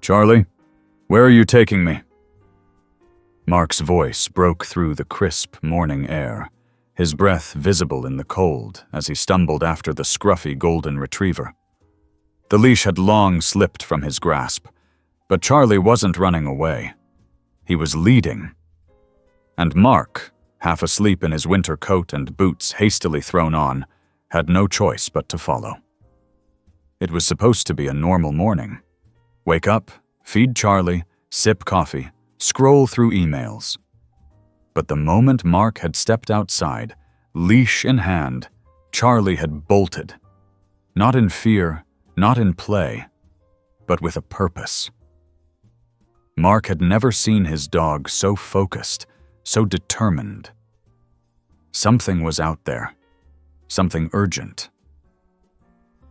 Charlie, where are you taking me? Mark's voice broke through the crisp morning air, his breath visible in the cold as he stumbled after the scruffy golden retriever. The leash had long slipped from his grasp, but Charlie wasn't running away. He was leading. And Mark, half asleep in his winter coat and boots hastily thrown on, had no choice but to follow. It was supposed to be a normal morning. Wake up, feed Charlie, sip coffee, scroll through emails. But the moment Mark had stepped outside, leash in hand, Charlie had bolted. Not in fear, not in play, but with a purpose. Mark had never seen his dog so focused, so determined. Something was out there, something urgent.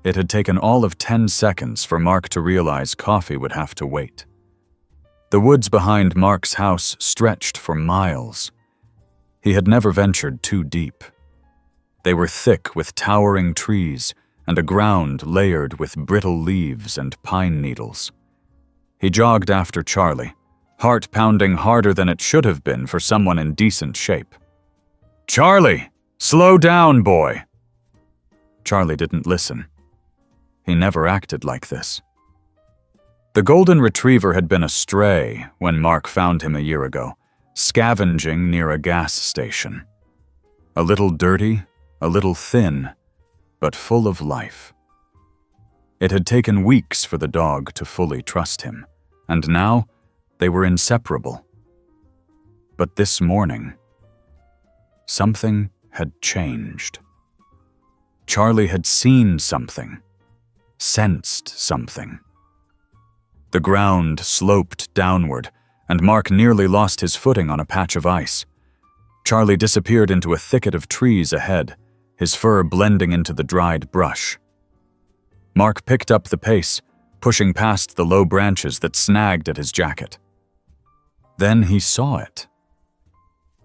It had taken all of 10 seconds for Mark to realize coffee would have to wait. The woods behind Mark's house stretched for miles. He had never ventured too deep. They were thick with towering trees and a ground layered with brittle leaves and pine needles. He jogged after Charlie, heart pounding harder than it should have been for someone in decent shape. "Charlie, slow down, boy!" Charlie didn't listen. He never acted like this. The golden retriever had been a stray when Mark found him a year ago, scavenging near a gas station. A little dirty, a little thin, but full of life. It had taken weeks for the dog to fully trust him, and now they were inseparable. But this morning, something had changed. Charlie had seen something, sensed something. The ground sloped downward, and Mark nearly lost his footing on a patch of ice. Charlie disappeared into a thicket of trees ahead, his fur blending into the dried brush. Mark picked up the pace, pushing past the low branches that snagged at his jacket. Then he saw it.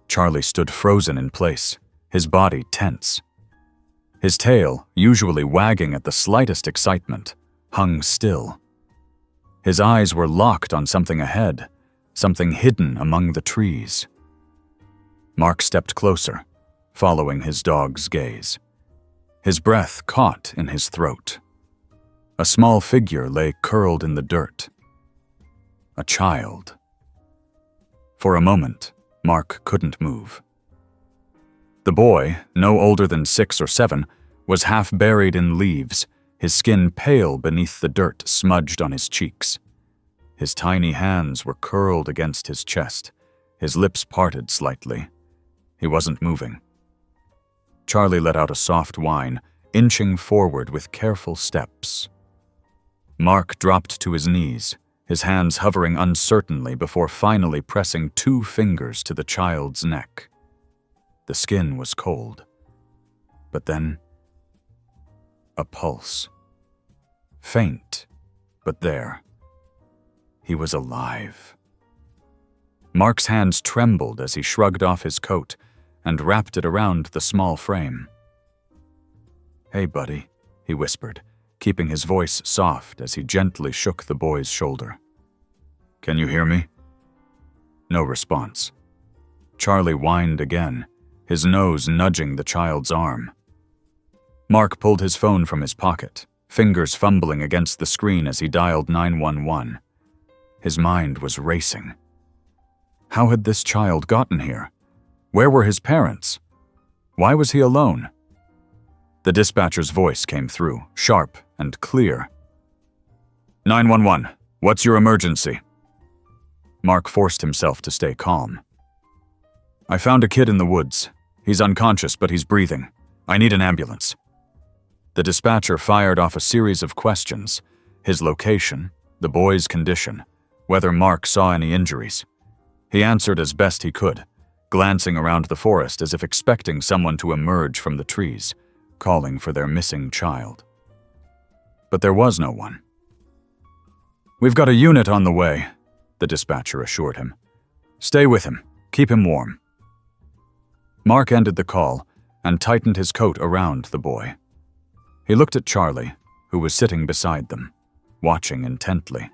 Charlie stood frozen in place, his body tense. His tail, usually wagging at the slightest excitement, hung still. His eyes were locked on something ahead, something hidden among the trees. Mark stepped closer, following his dog's gaze. His breath caught in his throat. A small figure lay curled in the dirt. A child. For a moment, Mark couldn't move. The boy, no older than 6 or 7, was half buried in leaves, his skin pale beneath the dirt smudged on his cheeks. His tiny hands were curled against his chest, his lips parted slightly. He wasn't moving. Charlie let out a soft whine, inching forward with careful steps. Mark dropped to his knees, his hands hovering uncertainly before finally pressing 2 fingers to the child's neck. The skin was cold. But then, a pulse. Faint, but there. He was alive. Mark's hands trembled as he shrugged off his coat and wrapped it around the small frame. "Hey, buddy," he whispered, keeping his voice soft as he gently shook the boy's shoulder. "Can you hear me?" No response. Charlie whined again, his nose nudging the child's arm. Mark pulled his phone from his pocket, fingers fumbling against the screen as he dialed 911. His mind was racing. How had this child gotten here? Where were his parents? Why was he alone? The dispatcher's voice came through, sharp and clear. 911, what's your emergency? Mark forced himself to stay calm. "I found a kid in the woods. He's unconscious, but he's breathing. I need an ambulance." The dispatcher fired off a series of questions: his location, the boy's condition, whether Mark saw any injuries. He answered as best he could, glancing around the forest as if expecting someone to emerge from the trees, calling for their missing child. But there was no one. "We've got a unit on the way," the dispatcher assured him. "Stay with him. Keep him warm." Mark ended the call and tightened his coat around the boy. He looked at Charlie, who was sitting beside them, watching intently.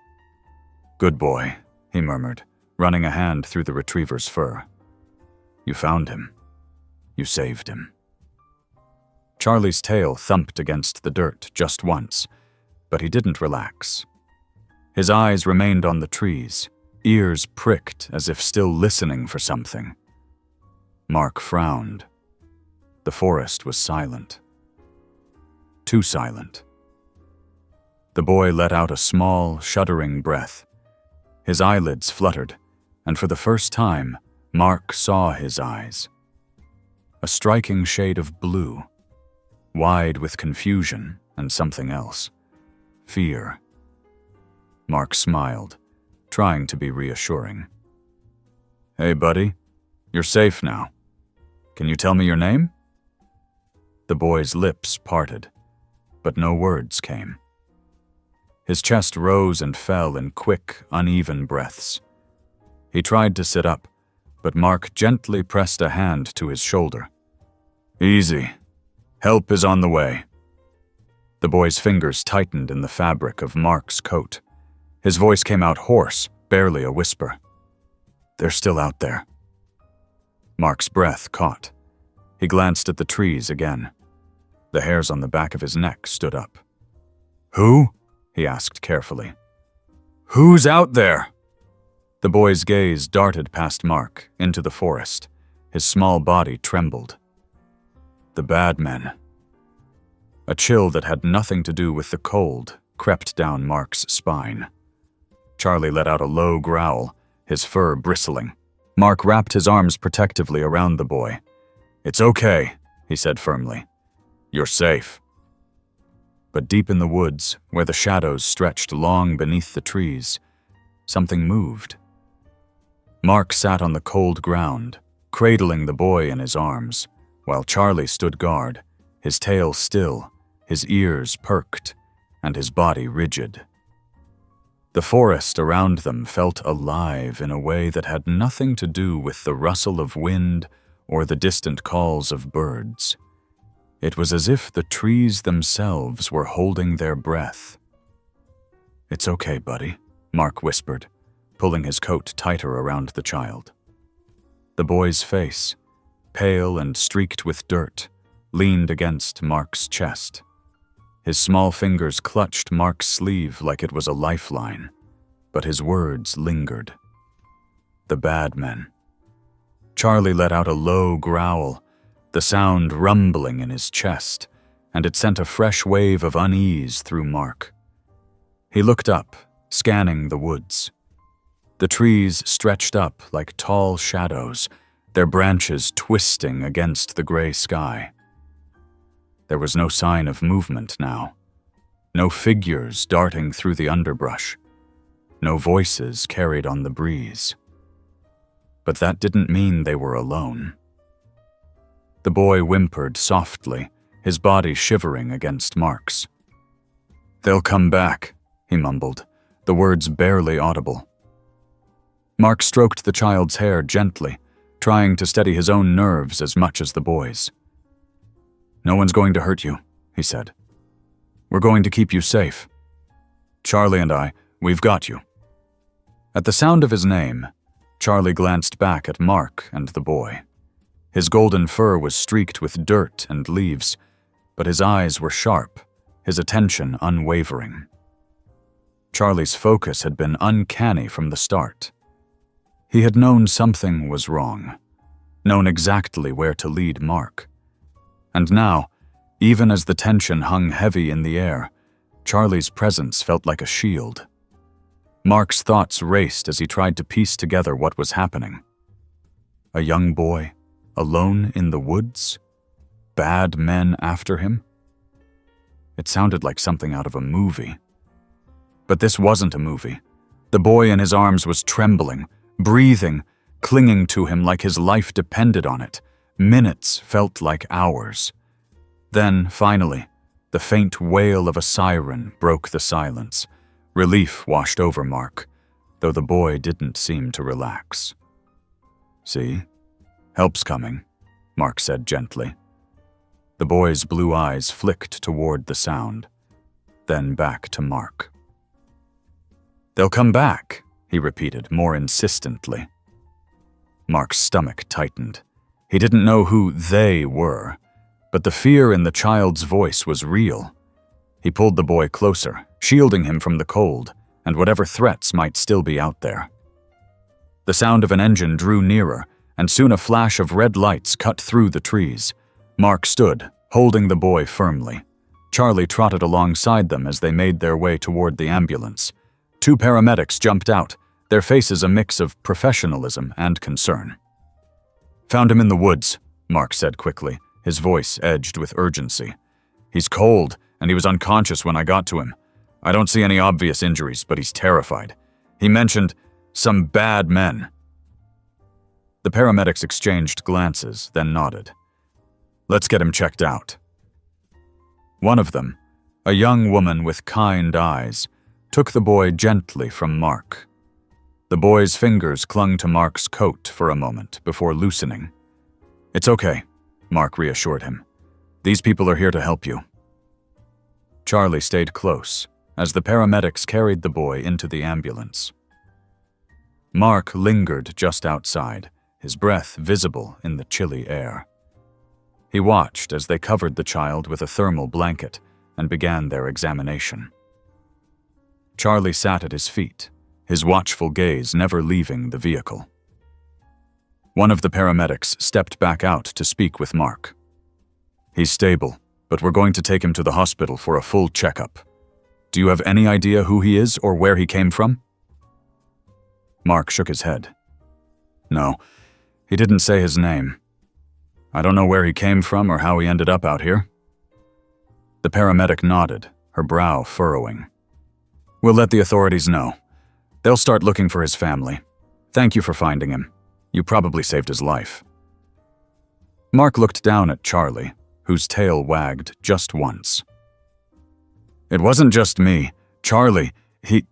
Good boy, he murmured, running a hand through the retriever's fur. You found him. You saved him. Charlie's tail thumped against the dirt just once, but he didn't relax. His eyes remained on the trees, ears pricked as if still listening for something. Mark frowned. The forest was silent. Too silent. The boy let out a small, shuddering breath. His eyelids fluttered, and for the first time, Mark saw his eyes. A striking shade of blue, wide with confusion and something else. Fear. Mark smiled, trying to be reassuring. Hey, buddy, you're safe now. Can you tell me your name? The boy's lips parted, but no words came. His chest rose and fell in quick, uneven breaths. He tried to sit up, but Mark gently pressed a hand to his shoulder. Easy. Help is on the way. The boy's fingers tightened in the fabric of Mark's coat. His voice came out hoarse, barely a whisper. They're still out there. Mark's breath caught. He glanced at the trees again. The hairs on the back of his neck stood up. Who? He asked carefully. Who's out there? The boy's gaze darted past Mark, into the forest. His small body trembled. The bad men. A chill that had nothing to do with the cold crept down Mark's spine. Charlie let out a low growl, his fur bristling. Mark wrapped his arms protectively around the boy. It's okay, he said firmly. You're safe. But deep in the woods, where the shadows stretched long beneath the trees, something moved. Mark sat on the cold ground, cradling the boy in his arms, while Charlie stood guard, his tail still, his ears perked, and his body rigid. The forest around them felt alive in a way that had nothing to do with the rustle of wind or the distant calls of birds. It was as if the trees themselves were holding their breath. It's okay, buddy, Mark whispered, pulling his coat tighter around the child. The boy's face, pale and streaked with dirt, leaned against Mark's chest. His small fingers clutched Mark's sleeve like it was a lifeline, but his words lingered. The bad men. Charlie let out a low growl, the sound rumbling in his chest, and it sent a fresh wave of unease through Mark. He looked up, scanning the woods. The trees stretched up like tall shadows, their branches twisting against the gray sky. There was no sign of movement now. No figures darting through the underbrush. No voices carried on the breeze. But that didn't mean they were alone. The boy whimpered softly, his body shivering against Mark's. They'll come back, he mumbled, the words barely audible. Mark stroked the child's hair gently, trying to steady his own nerves as much as the boy's. No one's going to hurt you, he said. We're going to keep you safe. Charlie and I, we've got you. At the sound of his name, Charlie glanced back at Mark and the boy. His golden fur was streaked with dirt and leaves, but his eyes were sharp, his attention unwavering. Charlie's focus had been uncanny from the start. He had known something was wrong, known exactly where to lead Mark. And now, even as the tension hung heavy in the air, Charlie's presence felt like a shield. Mark's thoughts raced as he tried to piece together what was happening. A young boy, alone in the woods? Bad men after him? It sounded like something out of a movie. But this wasn't a movie. The boy in his arms was trembling, breathing, clinging to him like his life depended on it. Minutes felt like hours. Then, finally, the faint wail of a siren broke the silence. Relief washed over Mark, though the boy didn't seem to relax. See? Help's coming, Mark said gently. The boy's blue eyes flicked toward the sound, then back to Mark. They'll come back, he repeated more insistently. Mark's stomach tightened. He didn't know who they were, but the fear in the child's voice was real. He pulled the boy closer, shielding him from the cold and whatever threats might still be out there. The sound of an engine drew nearer, and soon a flash of red lights cut through the trees. Mark stood, holding the boy firmly. Charlie trotted alongside them as they made their way toward the ambulance. 2 paramedics jumped out, their faces a mix of professionalism and concern. "Found him in the woods," Mark said quickly, his voice edged with urgency. "He's cold, and he was unconscious when I got to him. I don't see any obvious injuries, but he's terrified. He mentioned some bad men." The paramedics exchanged glances, then nodded. "Let's get him checked out." One of them, a young woman with kind eyes, took the boy gently from Mark. The boy's fingers clung to Mark's coat for a moment before loosening. "It's okay," Mark reassured him. "These people are here to help you." Charlie stayed close as the paramedics carried the boy into the ambulance. Mark lingered just outside, his breath visible in the chilly air. He watched as they covered the child with a thermal blanket and began their examination. Charlie sat at his feet, his watchful gaze never leaving the vehicle. One of the paramedics stepped back out to speak with Mark. "He's stable, but we're going to take him to the hospital for a full checkup. Do you have any idea who he is or where he came from?" Mark shook his head. "No, he didn't say his name. I don't know where he came from or how he ended up out here." The paramedic nodded, her brow furrowing. "We'll let the authorities know. They'll start looking for his family. Thank you for finding him. You probably saved his life." Mark looked down at Charlie, whose tail wagged just once. "It wasn't just me. Charlie, he—"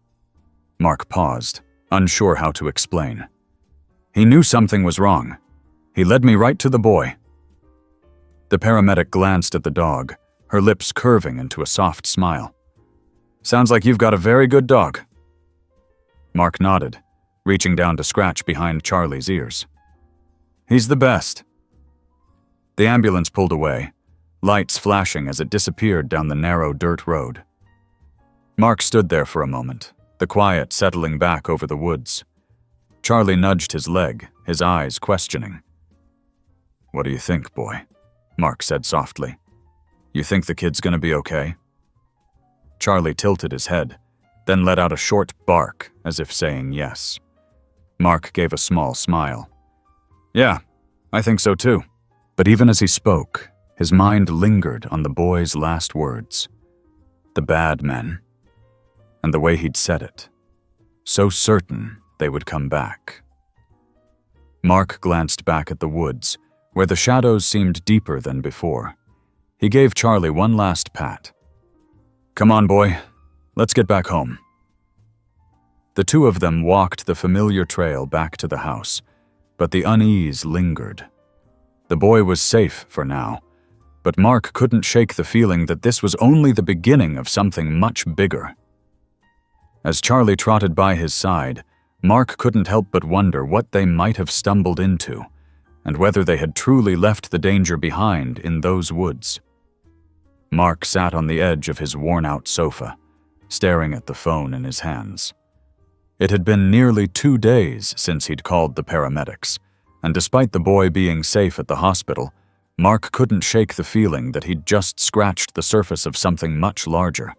Mark paused, unsure how to explain. "He knew something was wrong. He led me right to the boy." The paramedic glanced at the dog, her lips curving into a soft smile. "Sounds like you've got a very good dog." Mark nodded, reaching down to scratch behind Charlie's ears. "He's the best." The ambulance pulled away, lights flashing as it disappeared down the narrow dirt road. Mark stood there for a moment, the quiet settling back over the woods. Charlie nudged his leg, his eyes questioning. "What do you think, boy?" Mark said softly. "You think the kid's gonna be okay?" Charlie tilted his head, then let out a short bark as if saying yes. Mark gave a small smile. "Yeah, I think so too." But even as he spoke, his mind lingered on the boy's last words. The bad men. And the way he'd said it. So certain they would come back. Mark glanced back at the woods, where the shadows seemed deeper than before. He gave Charlie one last pat. "Come on, boy. Let's get back home." The two of them walked the familiar trail back to the house, but the unease lingered. The boy was safe for now, but Mark couldn't shake the feeling that this was only the beginning of something much bigger. As Charlie trotted by his side, Mark couldn't help but wonder what they might have stumbled into, and whether they had truly left the danger behind in those woods. Mark sat on the edge of his worn-out sofa, staring at the phone in his hands. It had been nearly 2 days since he'd called the paramedics, and despite the boy being safe at the hospital, Mark couldn't shake the feeling that he'd just scratched the surface of something much larger.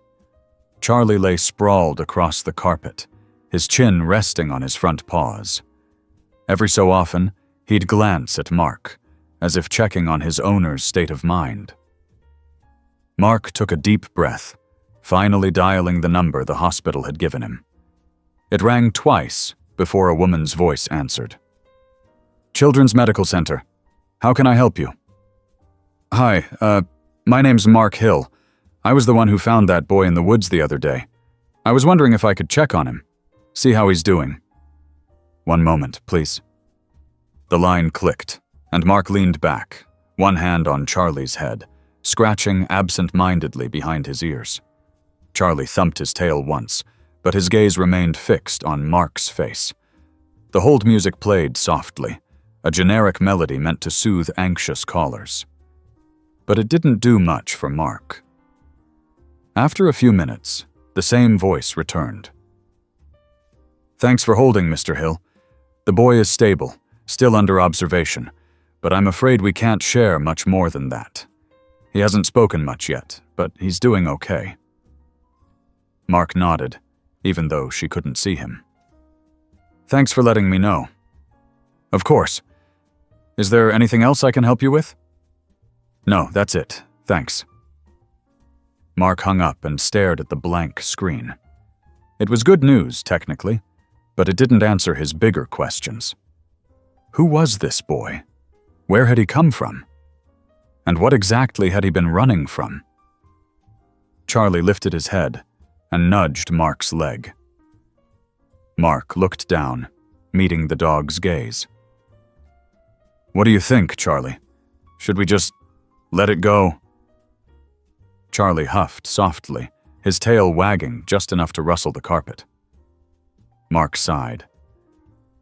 Charlie lay sprawled across the carpet, his chin resting on his front paws. Every so often, he'd glance at Mark, as if checking on his owner's state of mind. Mark took a deep breath, finally dialing the number the hospital had given him. It rang twice before a woman's voice answered. "Children's Medical Center. How can I help you?" "Hi, my name's Mark Hill. I was the one who found that boy in the woods the other day. I was wondering if I could check on him, see how he's doing." "One moment, please." The line clicked, and Mark leaned back, one hand on Charlie's head, scratching absent-mindedly behind his ears. Charlie thumped his tail once, but his gaze remained fixed on Mark's face. The hold music played softly, a generic melody meant to soothe anxious callers. But it didn't do much for Mark. After a few minutes, the same voice returned. "Thanks for holding, Mr. Hill. The boy is stable, still under observation, but I'm afraid we can't share much more than that. He hasn't spoken much yet, but he's doing okay." Mark nodded, even though she couldn't see him. "Thanks for letting me know." "Of course. Is there anything else I can help you with?" "No, that's it. Thanks." Mark hung up and stared at the blank screen. It was good news, technically, but it didn't answer his bigger questions. Who was this boy? Where had he come from? And what exactly had he been running from? Charlie lifted his head and nudged Mark's leg. Mark looked down, meeting the dog's gaze. "What do you think, Charlie? Should we just let it go?" Charlie huffed softly, his tail wagging just enough to rustle the carpet. Mark sighed.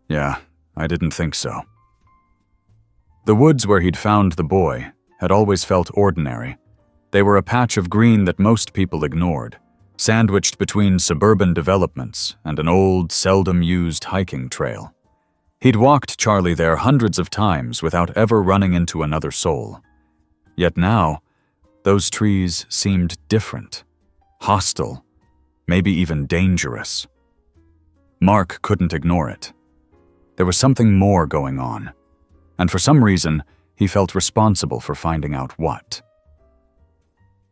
"Yeah, I didn't think so." The woods where he'd found the boy had always felt ordinary. They were a patch of green that most people ignored, sandwiched between suburban developments and an old, seldom-used hiking trail. He'd walked Charlie there hundreds of times without ever running into another soul. Yet now, those trees seemed different, hostile, maybe even dangerous. Mark couldn't ignore it. There was something more going on, and for some reason, he felt responsible for finding out what.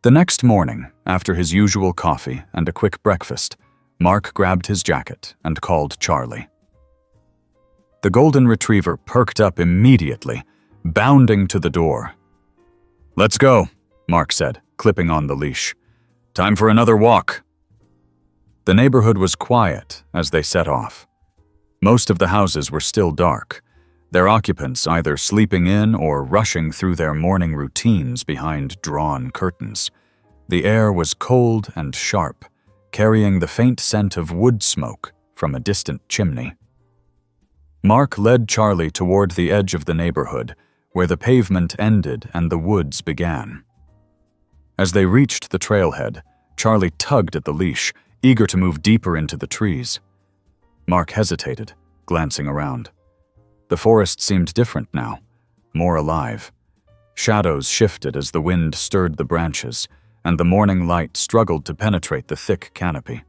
The next morning, after his usual coffee and a quick breakfast, Mark grabbed his jacket and called Charlie. The golden retriever perked up immediately, bounding to the door. "Let's go," Mark said, clipping on the leash. "Time for another walk." The neighborhood was quiet as they set off. Most of the houses were still dark, their occupants either sleeping in or rushing through their morning routines behind drawn curtains. The air was cold and sharp, carrying the faint scent of wood smoke from a distant chimney. Mark led Charlie toward the edge of the neighborhood, where the pavement ended and the woods began. As they reached the trailhead, Charlie tugged at the leash, eager to move deeper into the trees. Mark hesitated, glancing around. The forest seemed different now, more alive. Shadows shifted as the wind stirred the branches, and the morning light struggled to penetrate the thick canopy.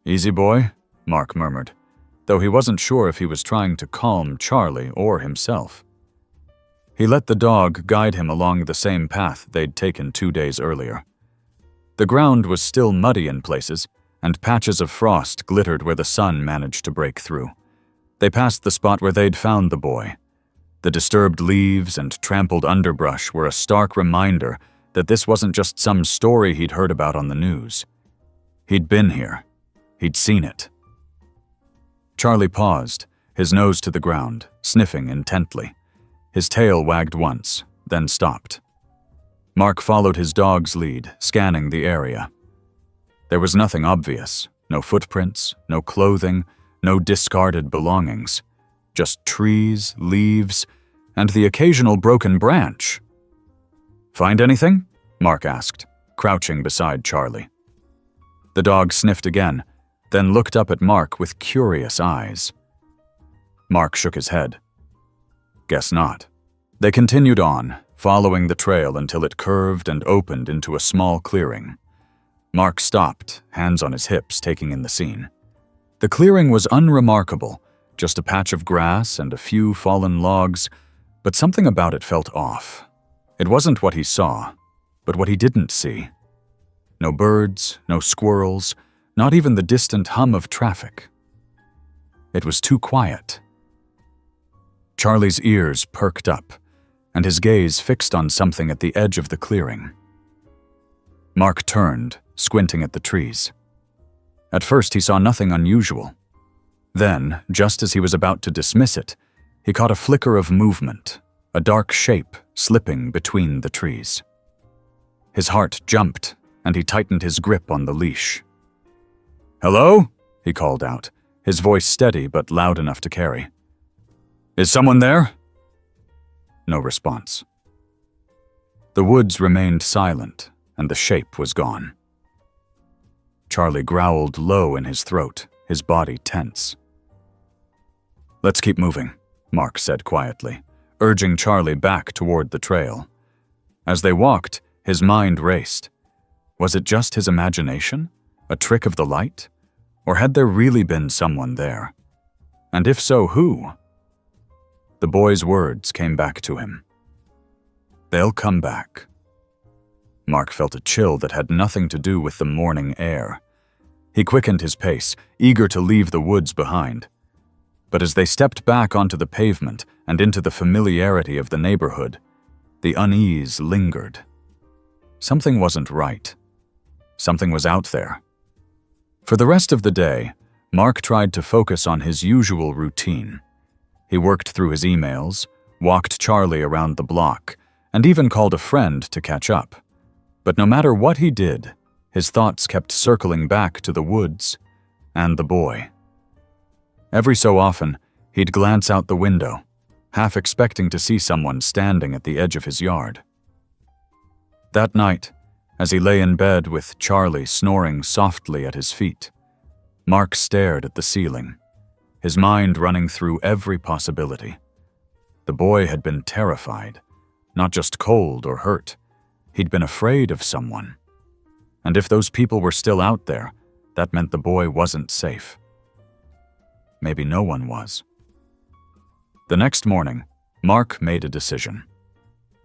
"Easy, boy," Mark murmured, though he wasn't sure if he was trying to calm Charlie or himself. He let the dog guide him along the same path they'd taken 2 days earlier. The ground was still muddy in places, and patches of frost glittered where the sun managed to break through. They passed the spot where they'd found the boy. The disturbed leaves and trampled underbrush were a stark reminder that this wasn't just some story he'd heard about on the news. He'd been here. He'd seen it. Charlie paused, his nose to the ground, sniffing intently. His tail wagged once, then stopped. Mark followed his dog's lead, scanning the area. There was nothing obvious, no footprints, no clothing, no discarded belongings, just trees, leaves, and the occasional broken branch. "Find anything?" Mark asked, crouching beside Charlie. The dog sniffed again, then looked up at Mark with curious eyes. Mark shook his head. Guess not. They continued on, following the trail until it curved and opened into a small clearing. Mark stopped, hands on his hips, taking in the scene. The clearing was unremarkable, just a patch of grass and a few fallen logs, but something about it felt off. It wasn't what he saw, but what he didn't see. No birds, no squirrels, not even the distant hum of traffic. It was too quiet. Charlie's ears perked up, and his gaze fixed on something at the edge of the clearing. Mark turned, squinting at the trees. At first, he saw nothing unusual. Then, just as he was about to dismiss it, he caught a flicker of movement, a dark shape slipping between the trees. His heart jumped, and he tightened his grip on the leash. "Hello?" he called out, his voice steady but loud enough to carry. "Is someone there?" No response. The woods remained silent, and the shape was gone. Charlie growled low in his throat, his body tense. "Let's keep moving," Mark said quietly, urging Charlie back toward the trail. As they walked, his mind raced. Was it just his imagination? A trick of the light? Or had there really been someone there? And if so, who? The boy's words came back to him. "They'll come back." Mark felt a chill that had nothing to do with the morning air. He quickened his pace, eager to leave the woods behind. But as they stepped back onto the pavement and into the familiarity of the neighborhood, the unease lingered. Something wasn't right. Something was out there. For the rest of the day, Mark tried to focus on his usual routine. He worked through his emails, walked Charlie around the block, and even called a friend to catch up. But no matter what he did, his thoughts kept circling back to the woods and the boy. Every so often, he'd glance out the window, half expecting to see someone standing at the edge of his yard. That night, as he lay in bed with Charlie snoring softly at his feet, Mark stared at the ceiling, his mind running through every possibility. The boy had been terrified, not just cold or hurt. He'd been afraid of someone. And if those people were still out there, that meant the boy wasn't safe. Maybe no one was. The next morning, Mark made a decision.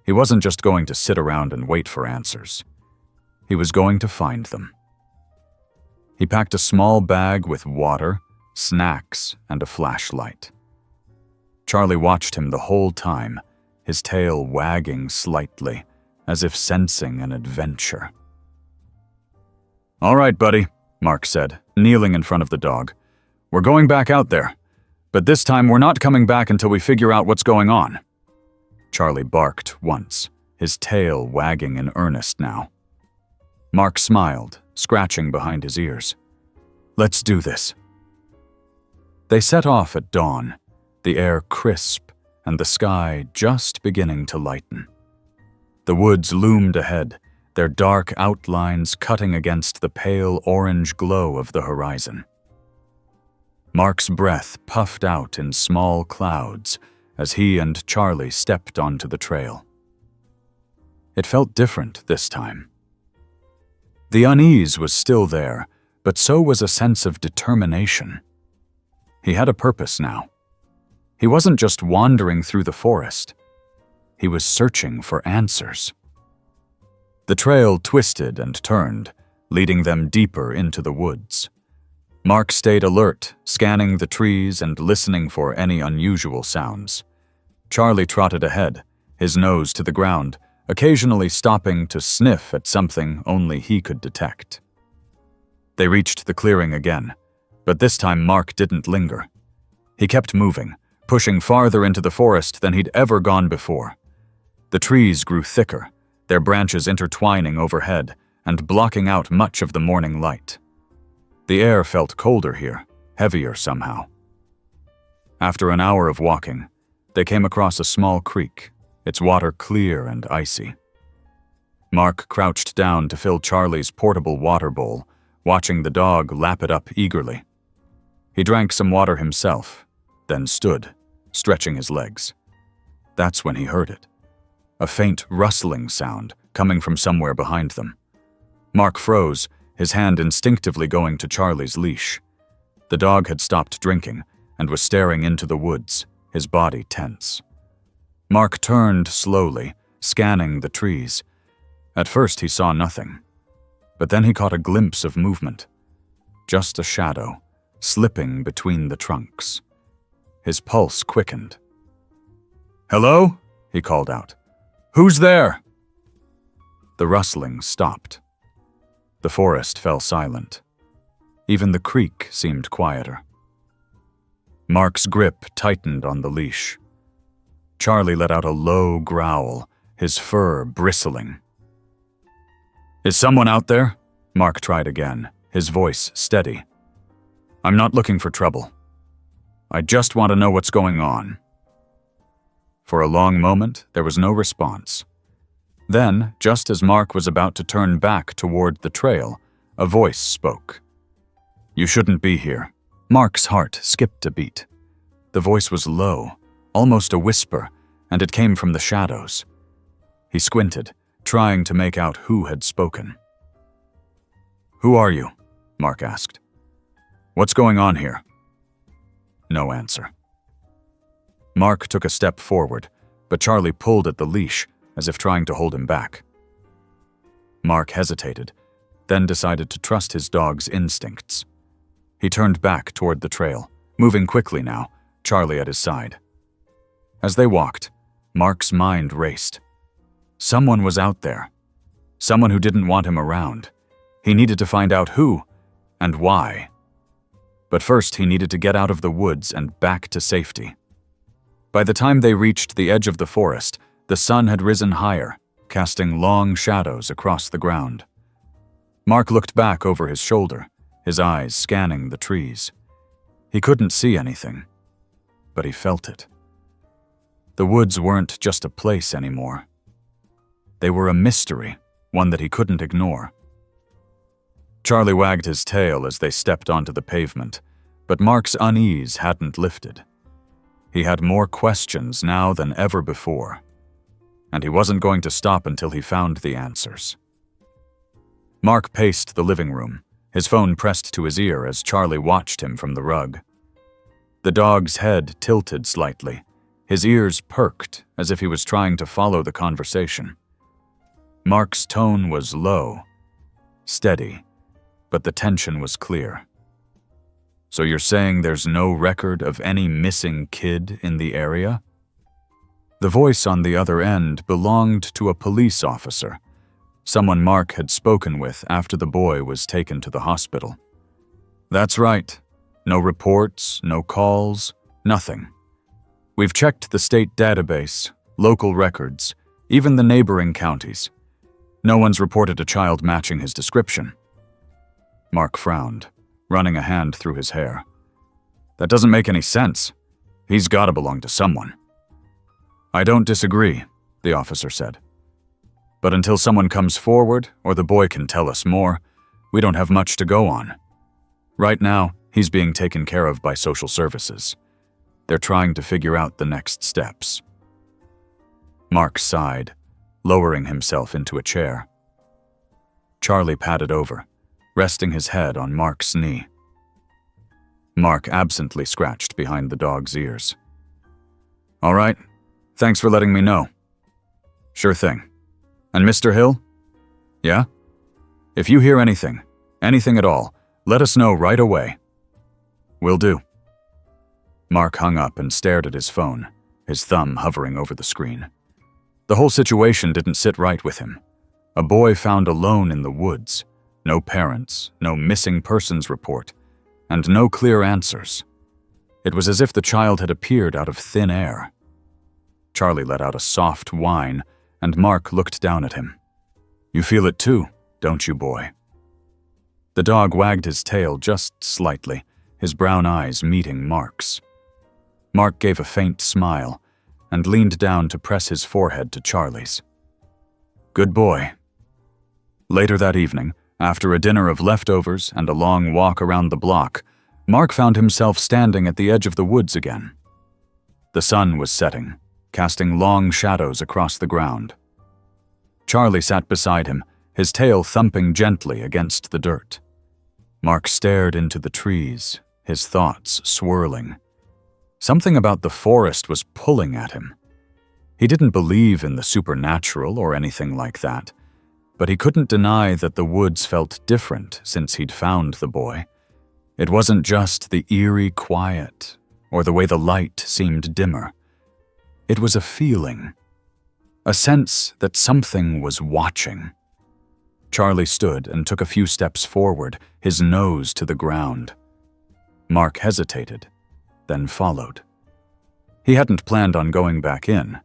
He wasn't just going to sit around and wait for answers. He was going to find them. He packed a small bag with water, snacks, and a flashlight. Charlie watched him the whole time, his tail wagging slightly, as if sensing an adventure. "All right, buddy," Mark said, kneeling in front of the dog. "We're going back out there, but this time we're not coming back until we figure out what's going on." Charlie barked once, his tail wagging in earnest now. Mark smiled, scratching behind his ears. "Let's do this." They set off at dawn, the air crisp and the sky just beginning to lighten. The woods loomed ahead, their dark outlines cutting against the pale orange glow of the horizon. Mark's breath puffed out in small clouds as he and Charlie stepped onto the trail. It felt different this time. The unease was still there, but so was a sense of determination. He had a purpose now. He wasn't just wandering through the forest. He was searching for answers. The trail twisted and turned, leading them deeper into the woods. Mark stayed alert, scanning the trees and listening for any unusual sounds. Charlie trotted ahead, his nose to the ground, occasionally stopping to sniff at something only he could detect. They reached the clearing again, but this time Mark didn't linger. He kept moving, pushing farther into the forest than he'd ever gone before. The trees grew thicker, their branches intertwining overhead and blocking out much of the morning light. The air felt colder here, heavier somehow. After an hour of walking, they came across a small creek, its water clear and icy. Mark crouched down to fill Charlie's portable water bowl, watching the dog lap it up eagerly. He drank some water himself, then stood, stretching his legs. That's when he heard it. A faint rustling sound coming from somewhere behind them. Mark froze, his hand instinctively going to Charlie's leash. The dog had stopped drinking and was staring into the woods, his body tense. Mark turned slowly, scanning the trees. At first he saw nothing, but then he caught a glimpse of movement. Just a shadow, slipping between the trunks. His pulse quickened. "Hello?" he called out. "Who's there?" The rustling stopped. The forest fell silent. Even the creek seemed quieter. Mark's grip tightened on the leash. Charlie let out a low growl, his fur bristling. "Is someone out there?" Mark tried again, his voice steady. I'm not looking for trouble. I just want to know what's going on." For a long moment, there was no response. Then, just as Mark was about to turn back toward the trail, a voice spoke. "You shouldn't be here." Mark's heart skipped a beat. The voice was low, almost a whisper, and it came from the shadows. He squinted, trying to make out who had spoken. "Who are you?" Mark asked. "What's going on here?" No answer. Mark took a step forward, but Charlie pulled at the leash, as if trying to hold him back. Mark hesitated, then decided to trust his dog's instincts. He turned back toward the trail, moving quickly now, Charlie at his side. As they walked, Mark's mind raced. Someone was out there. Someone who didn't want him around. He needed to find out who and why. But first, he needed to get out of the woods and back to safety. By the time they reached the edge of the forest, the sun had risen higher, casting long shadows across the ground. Mark looked back over his shoulder, his eyes scanning the trees. He couldn't see anything, but he felt it. The woods weren't just a place anymore. They were a mystery, one that he couldn't ignore. Charlie wagged his tail as they stepped onto the pavement, but Mark's unease hadn't lifted. He had more questions now than ever before, and he wasn't going to stop until he found the answers. Mark paced the living room, his phone pressed to his ear as Charlie watched him from the rug. The dog's head tilted slightly, his ears perked as if he was trying to follow the conversation. Mark's tone was low, steady, but the tension was clear. "So you're saying there's no record of any missing kid in the area?" The voice on the other end belonged to a police officer, someone Mark had spoken with after the boy was taken to the hospital. "That's right. No reports, no calls, nothing. We've checked the state database, local records, even the neighboring counties. No one's reported a child matching his description." Mark frowned, running a hand through his hair. "That doesn't make any sense. He's gotta belong to someone." "I don't disagree," the officer said. "But until someone comes forward or the boy can tell us more, we don't have much to go on. Right now, he's being taken care of by social services. They're trying to figure out the next steps." Mark sighed, lowering himself into a chair. Charlie padded over, resting his head on Mark's knee. Mark absently scratched behind the dog's ears. "All right, thanks for letting me know." "Sure thing. And Mr. Hill?" "Yeah? If you hear anything at all, let us know right away." "Will do." Mark hung up and stared at his phone, his thumb hovering over the screen. The whole situation didn't sit right with him. A boy found alone in the woods, no parents, no missing persons report, and no clear answers. It was as if the child had appeared out of thin air. Charlie let out a soft whine, and Mark looked down at him. "You feel it too, don't you, boy?" The dog wagged his tail just slightly, his brown eyes meeting Mark's. Mark gave a faint smile and leaned down to press his forehead to Charlie's. "Good boy." Later that evening, after a dinner of leftovers and a long walk around the block, Mark found himself standing at the edge of the woods again. The sun was setting, casting long shadows across the ground. Charlie sat beside him, his tail thumping gently against the dirt. Mark stared into the trees, his thoughts swirling. Something about the forest was pulling at him. He didn't believe in the supernatural or anything like that, but he couldn't deny that the woods felt different since he'd found the boy. It wasn't just the eerie quiet or the way the light seemed dimmer. It was a feeling, a sense that something was watching. Charlie stood and took a few steps forward, his nose to the ground. Mark hesitated, then followed. He hadn't planned on going back in,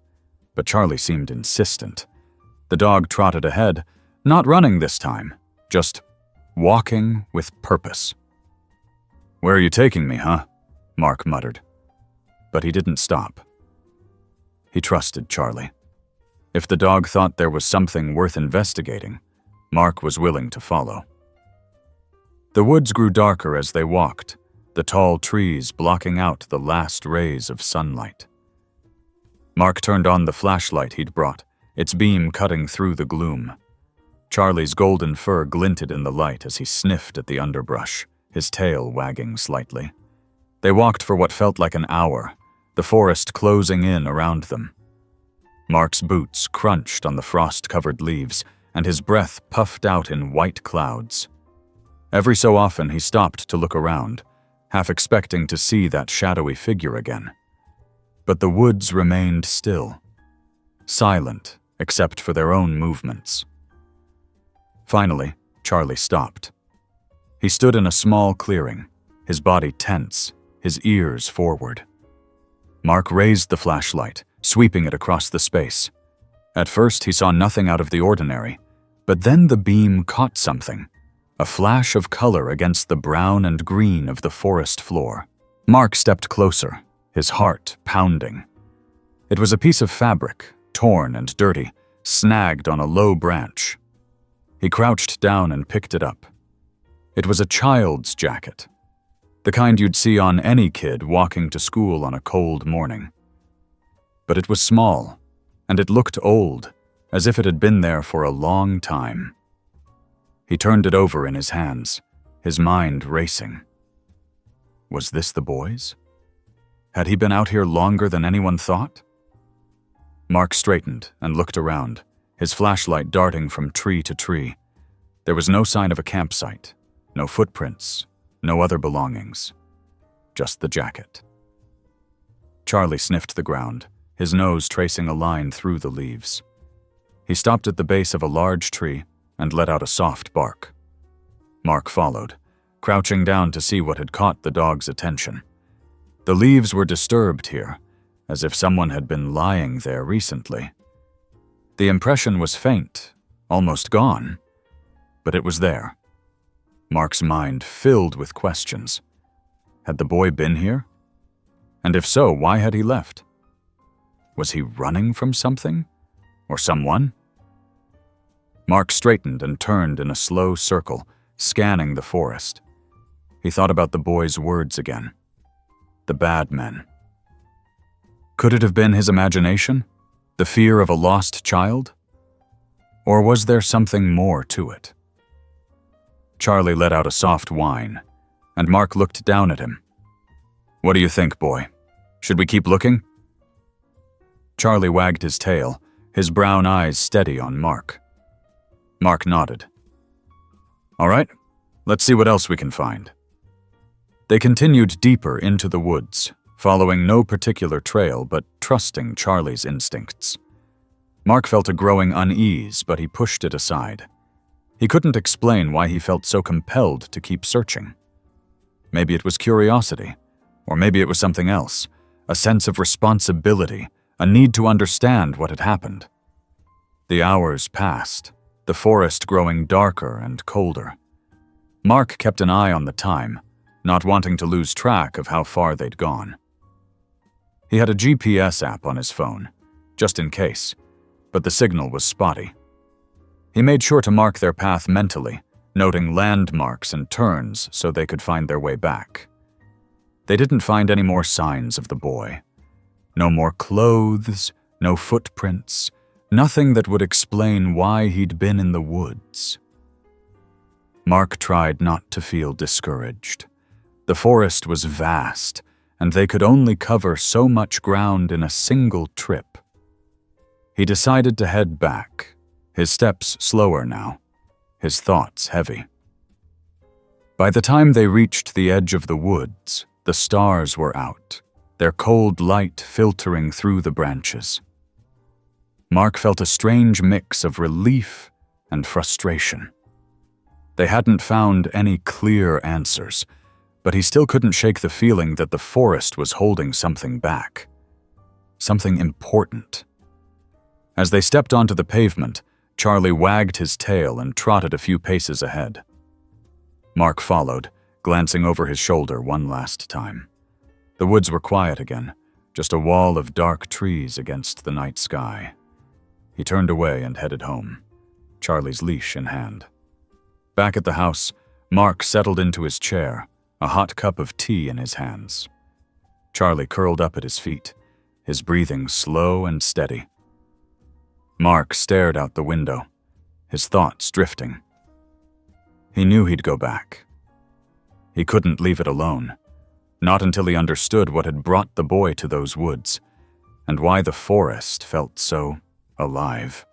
but Charlie seemed insistent. The dog trotted ahead, not running this time, just walking with purpose. Where are you taking me, huh? Mark muttered. But he didn't stop. He trusted Charlie. If the dog thought there was something worth investigating, Mark was willing to follow. The woods grew darker as they walked, the tall trees blocking out the last rays of sunlight. Mark turned on the flashlight he'd brought, its beam cutting through the gloom. Charlie's golden fur glinted in the light as he sniffed at the underbrush, his tail wagging slightly. They walked for what felt like an hour, the forest closing in around them. Mark's boots crunched on the frost-covered leaves, and his breath puffed out in white clouds. Every so often he stopped to look around, half expecting to see that shadowy figure again. But the woods remained still, silent except for their own movements. Finally, Charlie stopped. He stood in a small clearing, his body tense, his ears forward. Mark raised the flashlight, sweeping it across the space. At first, he saw nothing out of the ordinary, but then the beam caught something, a flash of color against the brown and green of the forest floor. Mark stepped closer, his heart pounding. It was a piece of fabric, torn and dirty, snagged on a low branch. He crouched down and picked it up. It was a child's jacket, the kind you'd see on any kid walking to school on a cold morning. But it was small, and it looked old, as if it had been there for a long time. He turned it over in his hands, his mind racing. Was this the boy's? Had he been out here longer than anyone thought? Mark straightened and looked around, his flashlight darting from tree to tree. There was no sign of a campsite, no footprints, no other belongings. Just the jacket. Charlie sniffed the ground, his nose tracing a line through the leaves. He stopped at the base of a large tree and let out a soft bark. Mark followed, crouching down to see what had caught the dog's attention. The leaves were disturbed here, as if someone had been lying there recently. The impression was faint, almost gone, but it was there. Mark's mind filled with questions. Had the boy been here? And if so, why had he left? Was he running from something? Or someone? Mark straightened and turned in a slow circle, scanning the forest. He thought about the boy's words again. The bad men. Could it have been his imagination? The fear of a lost child? Or was there something more to it? Charlie let out a soft whine, and Mark looked down at him. What do you think, boy? Should we keep looking? Charlie wagged his tail, his brown eyes steady on Mark. Mark nodded. All right, let's see what else we can find. They continued deeper into the woods, following no particular trail but trusting Charlie's instincts. Mark felt a growing unease, but he pushed it aside. He couldn't explain why he felt so compelled to keep searching. Maybe it was curiosity, or maybe it was something else, a sense of responsibility, a need to understand what had happened. The hours passed, the forest growing darker and colder. Mark kept an eye on the time, not wanting to lose track of how far they'd gone. He had a GPS app on his phone, just in case, but the signal was spotty. He made sure to mark their path mentally, noting landmarks and turns so they could find their way back. They didn't find any more signs of the boy. No more clothes, no footprints, nothing that would explain why he'd been in the woods. Mark tried not to feel discouraged. The forest was vast, and they could only cover so much ground in a single trip. He decided to head back, his steps slower now, his thoughts heavy. By the time they reached the edge of the woods, the stars were out, their cold light filtering through the branches. Mark felt a strange mix of relief and frustration. They hadn't found any clear answers, but he still couldn't shake the feeling that the forest was holding something back. Something important. As they stepped onto the pavement, Charlie wagged his tail and trotted a few paces ahead. Mark followed, glancing over his shoulder one last time. The woods were quiet again, just a wall of dark trees against the night sky. He turned away and headed home, Charlie's leash in hand. Back at the house, Mark settled into his chair, a hot cup of tea in his hands. Charlie curled up at his feet, his breathing slow and steady. Mark stared out the window, his thoughts drifting. He knew he'd go back. He couldn't leave it alone, not until he understood what had brought the boy to those woods, and why the forest felt so alive.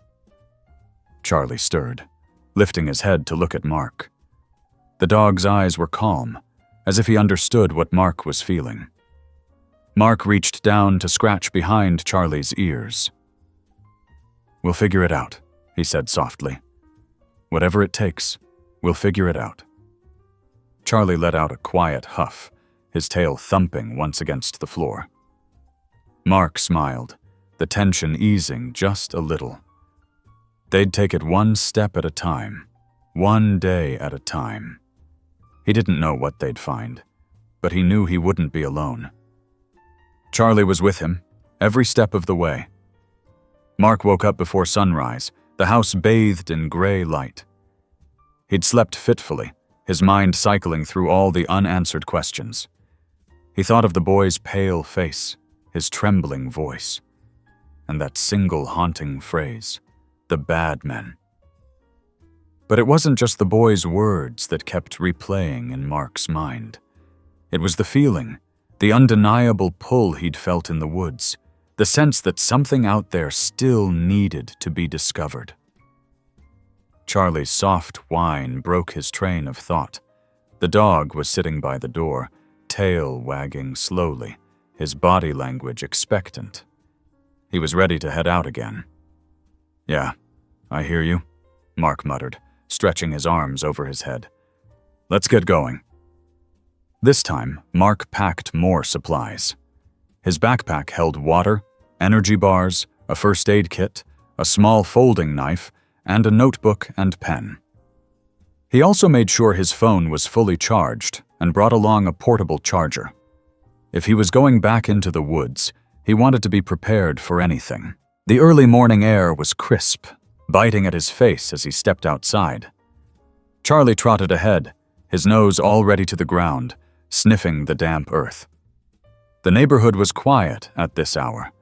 Charlie stirred, lifting his head to look at Mark. The dog's eyes were calm, as if he understood what Mark was feeling. Mark reached down to scratch behind Charlie's ears. "We'll figure it out," he said softly. "Whatever it takes, we'll figure it out." Charlie let out a quiet huff, his tail thumping once against the floor. Mark smiled, the tension easing just a little. They'd take it one step at a time, one day at a time. He didn't know what they'd find, but he knew he wouldn't be alone. Charlie was with him, every step of the way. Mark woke up before sunrise, the house bathed in gray light. He'd slept fitfully, his mind cycling through all the unanswered questions. He thought of the boy's pale face, his trembling voice, and that single haunting phrase, "the bad men." But it wasn't just the boy's words that kept replaying in Mark's mind. It was the feeling, the undeniable pull he'd felt in the woods, the sense that something out there still needed to be discovered. Charlie's soft whine broke his train of thought. The dog was sitting by the door, tail wagging slowly, his body language expectant. He was ready to head out again. "Yeah, I hear you," Mark muttered, stretching his arms over his head. "Let's get going." This time, Mark packed more supplies. His backpack held water, energy bars, a first aid kit, a small folding knife, and a notebook and pen. He also made sure his phone was fully charged and brought along a portable charger. If he was going back into the woods, he wanted to be prepared for anything. The early morning air was crisp, biting at his face as he stepped outside. Charlie trotted ahead, his nose already to the ground, sniffing the damp earth. The neighborhood was quiet at this hour,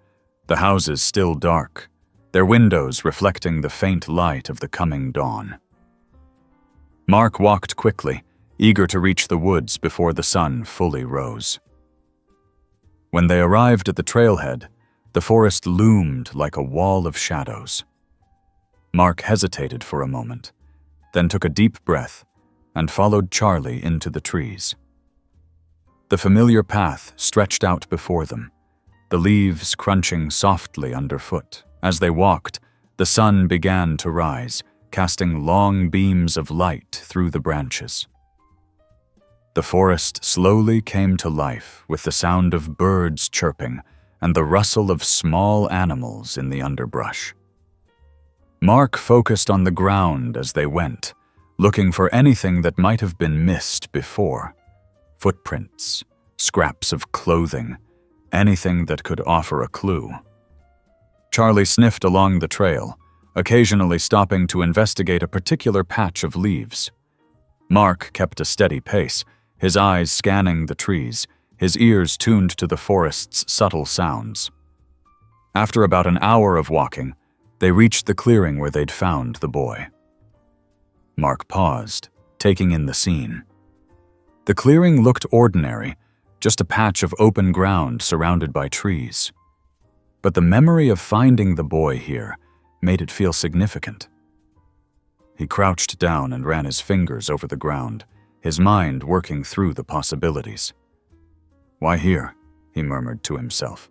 the houses still dark, their windows reflecting the faint light of the coming dawn. Mark walked quickly, eager to reach the woods before the sun fully rose. When they arrived at the trailhead, the forest loomed like a wall of shadows. Mark hesitated for a moment, then took a deep breath and followed Charlie into the trees. The familiar path stretched out before them, the leaves crunching softly underfoot. As they walked, the sun began to rise, casting long beams of light through the branches. The forest slowly came to life with the sound of birds chirping and the rustle of small animals in the underbrush. Mark focused on the ground as they went, looking for anything that might have been missed before. Footprints, scraps of clothing, anything that could offer a clue. Charlie sniffed along the trail, occasionally stopping to investigate a particular patch of leaves. Mark kept a steady pace, his eyes scanning the trees, his ears tuned to the forest's subtle sounds. After about an hour of walking, they reached the clearing where they'd found the boy. Mark paused, taking in the scene. The clearing looked ordinary, just a patch of open ground surrounded by trees. But the memory of finding the boy here made it feel significant. He crouched down and ran his fingers over the ground, his mind working through the possibilities. "Why here?" he murmured to himself.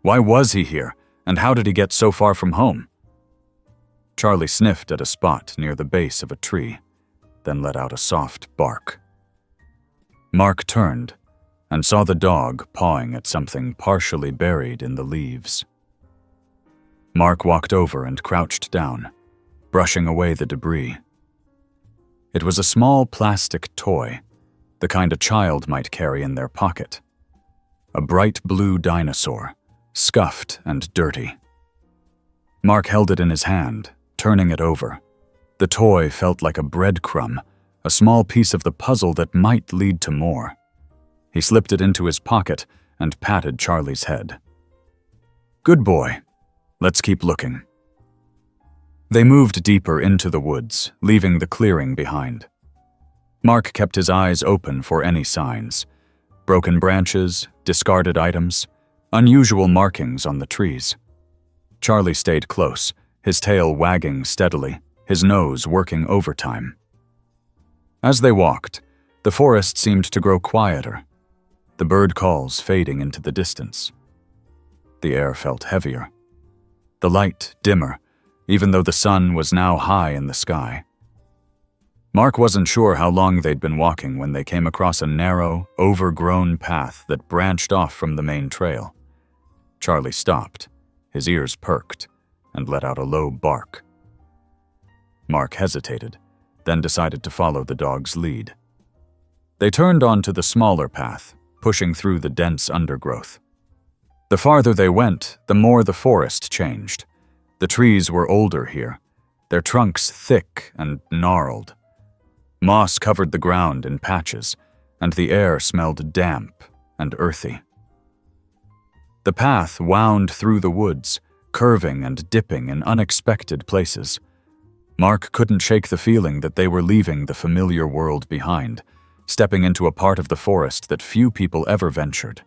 "Why was he here, and how did he get so far from home?" Charlie sniffed at a spot near the base of a tree, then let out a soft bark. Mark turned and saw the dog pawing at something partially buried in the leaves. Mark walked over and crouched down, brushing away the debris. It was a small plastic toy, the kind a child might carry in their pocket. A bright blue dinosaur, scuffed and dirty. Mark held it in his hand, turning it over. The toy felt like a breadcrumb, a small piece of the puzzle that might lead to more. He slipped it into his pocket and patted Charlie's head. "Good boy. Let's keep looking." They moved deeper into the woods, leaving the clearing behind. Mark kept his eyes open for any signs. Broken branches, discarded items, unusual markings on the trees. Charlie stayed close, his tail wagging steadily, his nose working overtime. As they walked, the forest seemed to grow quieter, the bird calls fading into the distance. The air felt heavier, the light dimmer, even though the sun was now high in the sky. Mark wasn't sure how long they'd been walking when they came across a narrow, overgrown path that branched off from the main trail. Charlie stopped, his ears perked, and let out a low bark. Mark hesitated, then decided to follow the dog's lead. They turned onto the smaller path, pushing through the dense undergrowth. The farther they went, the more the forest changed. The trees were older here, their trunks thick and gnarled. Moss covered the ground in patches, and the air smelled damp and earthy. The path wound through the woods, curving and dipping in unexpected places. Mark couldn't shake the feeling that they were leaving the familiar world behind, stepping into a part of the forest that few people ever ventured.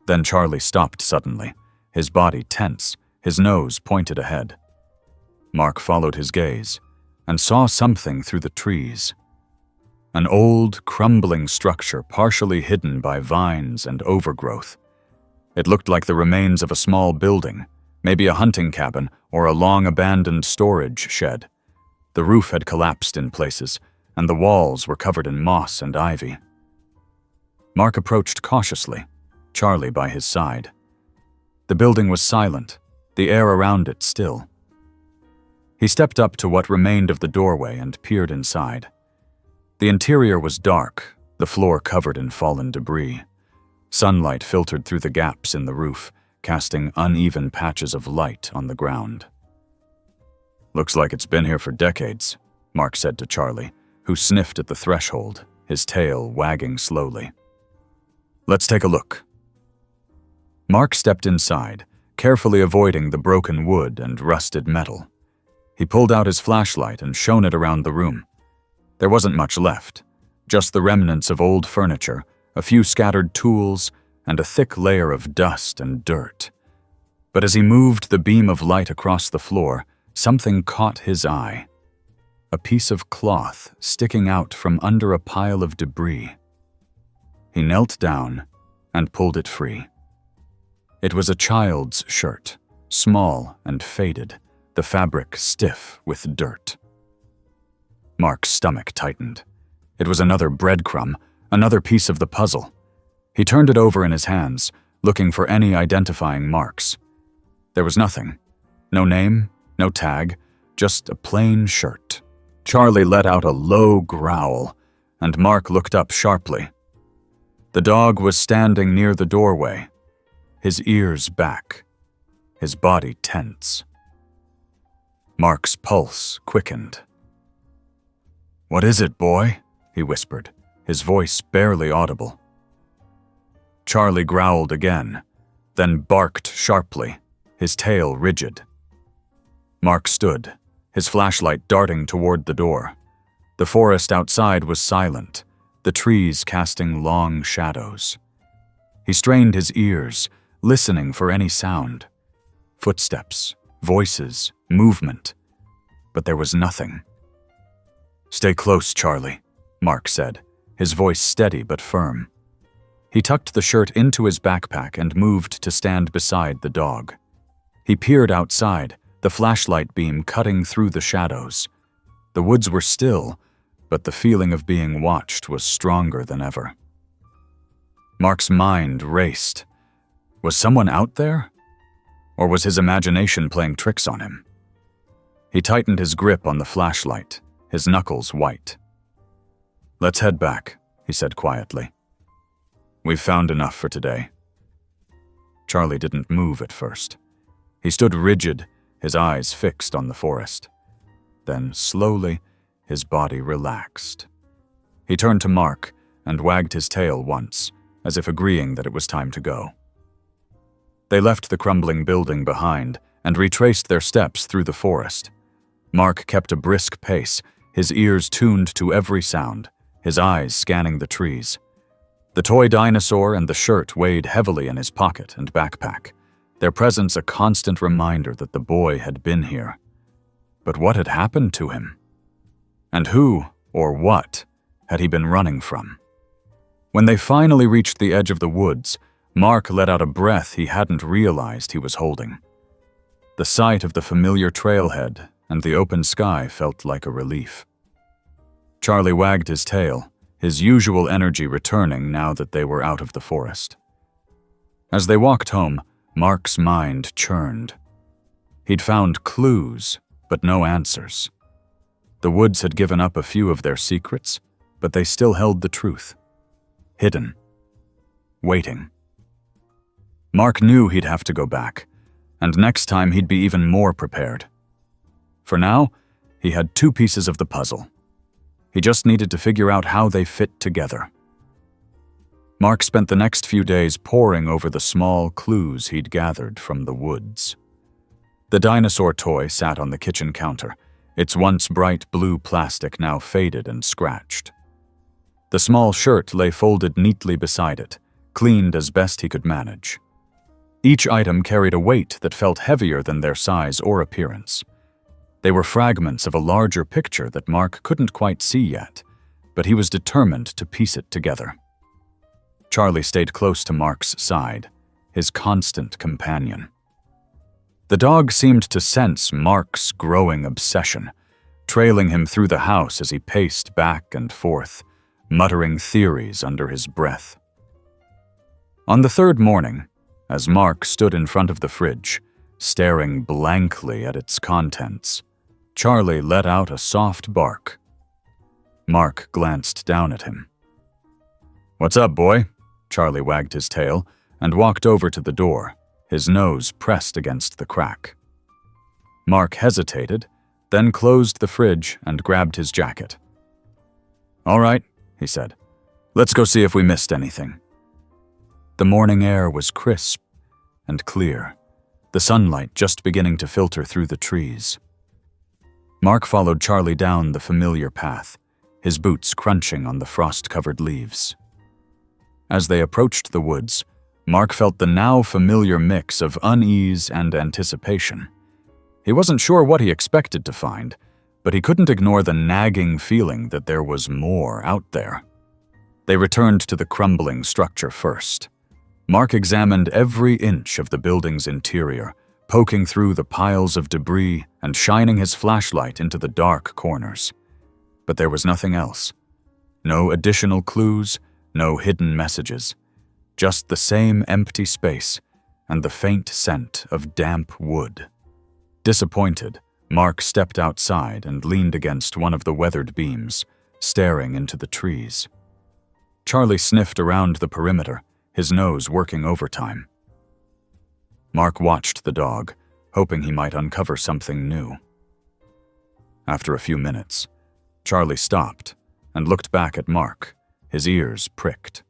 Then Charlie stopped suddenly, his body tense, his nose pointed ahead. Mark followed his gaze and saw something through the trees. An old, crumbling structure partially hidden by vines and overgrowth. It looked like the remains of a small building, maybe a hunting cabin or a long-abandoned storage shed. The roof had collapsed in places, and the walls were covered in moss and ivy. Mark approached cautiously, Charlie by his side. The building was silent, the air around it still. He stepped up to what remained of the doorway and peered inside. The interior was dark, the floor covered in fallen debris. Sunlight filtered through the gaps in the roof, casting uneven patches of light on the ground. "Looks like it's been here for decades," Mark said to Charlie, who sniffed at the threshold, his tail wagging slowly. "Let's take a look." Mark stepped inside, carefully avoiding the broken wood and rusted metal. He pulled out his flashlight and shone it around the room. There wasn't much left, just the remnants of old furniture, a few scattered tools, and a thick layer of dust and dirt. But as he moved the beam of light across the floor, something caught his eye. A piece of cloth sticking out from under a pile of debris. He knelt down and pulled it free. It was a child's shirt, small and faded, the fabric stiff with dirt. Mark's stomach tightened. It was another breadcrumb, another piece of the puzzle. He turned it over in his hands, looking for any identifying marks. There was nothing. No name, no tag, just a plain shirt. Charlie let out a low growl, and Mark looked up sharply. The dog was standing near the doorway, his ears back, his body tense. Mark's pulse quickened. "What is it, boy?" he whispered, his voice barely audible. Charlie growled again, then barked sharply, his tail rigid. Mark stood, his flashlight darting toward the door. The forest outside was silent, the trees casting long shadows. He strained his ears, listening for any sound. Footsteps, voices, movement. But there was nothing. "Stay close, Charlie," Mark said, his voice steady but firm. He tucked the shirt into his backpack and moved to stand beside the dog. He peered outside, the flashlight beam cutting through the shadows. The woods were still, but the feeling of being watched was stronger than ever. Mark's mind raced. Was someone out there? Or was his imagination playing tricks on him? He tightened his grip on the flashlight, his knuckles white. "Let's head back," he said quietly. "We've found enough for today." Charlie didn't move at first. He stood rigid, his eyes fixed on the forest. Then, slowly, his body relaxed. He turned to Mark and wagged his tail once, as if agreeing that it was time to go. They left the crumbling building behind and retraced their steps through the forest. Mark kept a brisk pace, his ears tuned to every sound, his eyes scanning the trees. The toy dinosaur and the shirt weighed heavily in his pocket and backpack, their presence a constant reminder that the boy had been here. But what had happened to him? And who, or what, had he been running from? When they finally reached the edge of the woods, Mark let out a breath he hadn't realized he was holding. The sight of the familiar trailhead and the open sky felt like a relief. Charlie wagged his tail, his usual energy returning now that they were out of the forest. As they walked home, Mark's mind churned. He'd found clues, but no answers. The woods had given up a few of their secrets, but they still held the truth. Hidden. Waiting. Mark knew he'd have to go back, and next time he'd be even more prepared. For now, he had 2 pieces of the puzzle. He just needed to figure out how they fit together. Mark spent the next few days poring over the small clues he'd gathered from the woods. The dinosaur toy sat on the kitchen counter, its once bright blue plastic now faded and scratched. The small shirt lay folded neatly beside it, cleaned as best he could manage. Each item carried a weight that felt heavier than their size or appearance. They were fragments of a larger picture that Mark couldn't quite see yet, but he was determined to piece it together. Charlie stayed close to Mark's side, his constant companion. The dog seemed to sense Mark's growing obsession, trailing him through the house as he paced back and forth, muttering theories under his breath. On the 3rd morning, as Mark stood in front of the fridge, staring blankly at its contents, Charlie let out a soft bark. Mark glanced down at him. "What's up, boy?" Charlie wagged his tail and walked over to the door, his nose pressed against the crack. Mark hesitated, then closed the fridge and grabbed his jacket. "All right," he said. "Let's go see if we missed anything." The morning air was crisp and clear, the sunlight just beginning to filter through the trees. Mark followed Charlie down the familiar path, his boots crunching on the frost-covered leaves. As they approached the woods, Mark felt the now familiar mix of unease and anticipation. He wasn't sure what he expected to find, but he couldn't ignore the nagging feeling that there was more out there. They returned to the crumbling structure first. Mark examined every inch of the building's interior, poking through the piles of debris and shining his flashlight into the dark corners. But there was nothing else. No additional clues, no hidden messages. Just the same empty space and the faint scent of damp wood. Disappointed, Mark stepped outside and leaned against one of the weathered beams, staring into the trees. Charlie sniffed around the perimeter, his nose working overtime. Mark watched the dog, hoping he might uncover something new. After a few minutes, Charlie stopped and looked back at Mark, his ears pricked.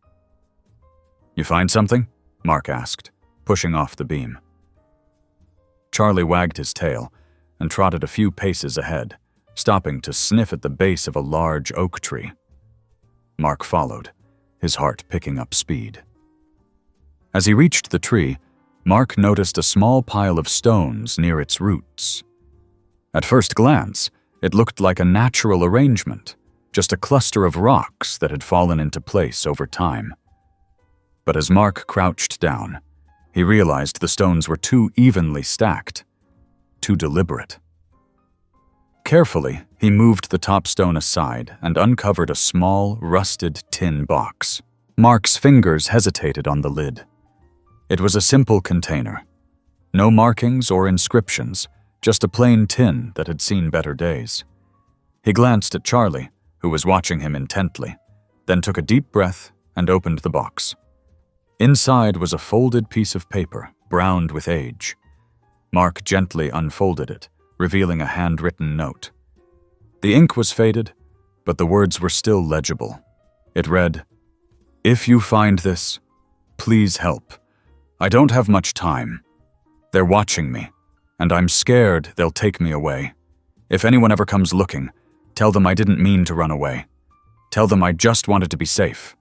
"You find something?" Mark asked, pushing off the beam. Charlie wagged his tail and trotted a few paces ahead, stopping to sniff at the base of a large oak tree. Mark followed, his heart picking up speed. As he reached the tree, Mark noticed a small pile of stones near its roots. At first glance, it looked like a natural arrangement, just a cluster of rocks that had fallen into place over time. But as Mark crouched down, he realized the stones were too evenly stacked, too deliberate. Carefully, he moved the top stone aside and uncovered a small, rusted tin box. Mark's fingers hesitated on the lid. It was a simple container. No markings or inscriptions, just a plain tin that had seen better days. He glanced at Charlie, who was watching him intently, then took a deep breath and opened the box. Inside was a folded piece of paper, browned with age. Mark gently unfolded it, revealing a handwritten note. The ink was faded, but the words were still legible. It read, "If you find this, please help. I don't have much time. They're watching me, and I'm scared they'll take me away. If anyone ever comes looking, tell them I didn't mean to run away. Tell them I just wanted to be safe."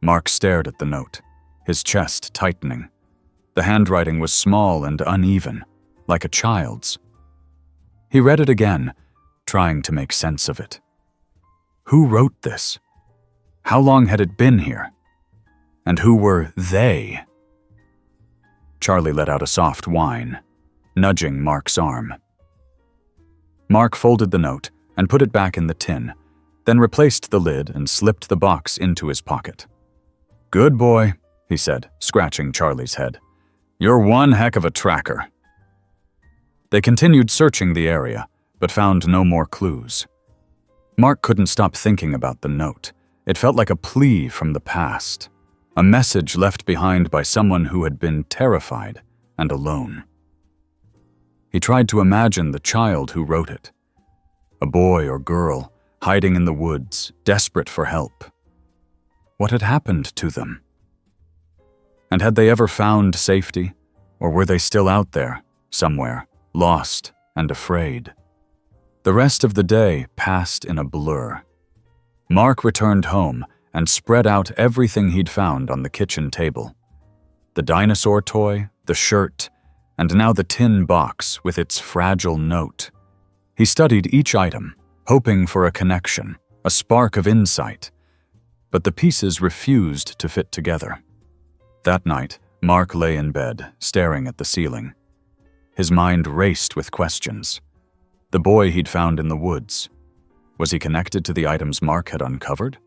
Mark stared at the note, his chest tightening. The handwriting was small and uneven, like a child's. He read it again, trying to make sense of it. Who wrote this? How long had it been here? And who were they? Charlie let out a soft whine, nudging Mark's arm. Mark folded the note and put it back in the tin, then replaced the lid and slipped the box into his pocket. "Good boy," he said, scratching Charlie's head. "You're one heck of a tracker." They continued searching the area, but found no more clues. Mark couldn't stop thinking about the note. It felt like a plea from the past, a message left behind by someone who had been terrified and alone. He tried to imagine the child who wrote it, a boy or girl hiding in the woods, desperate for help. What had happened to them? And had they ever found safety, or were they still out there, somewhere, lost and afraid? The rest of the day passed in a blur. Mark returned home and spread out everything he'd found on the kitchen table. The dinosaur toy, the shirt, and now the tin box with its fragile note. He studied each item, hoping for a connection, a spark of insight. But the pieces refused to fit together. That night, Mark lay in bed, staring at the ceiling. His mind raced with questions. The boy he'd found in the woods. Was he connected to the items Mark had uncovered?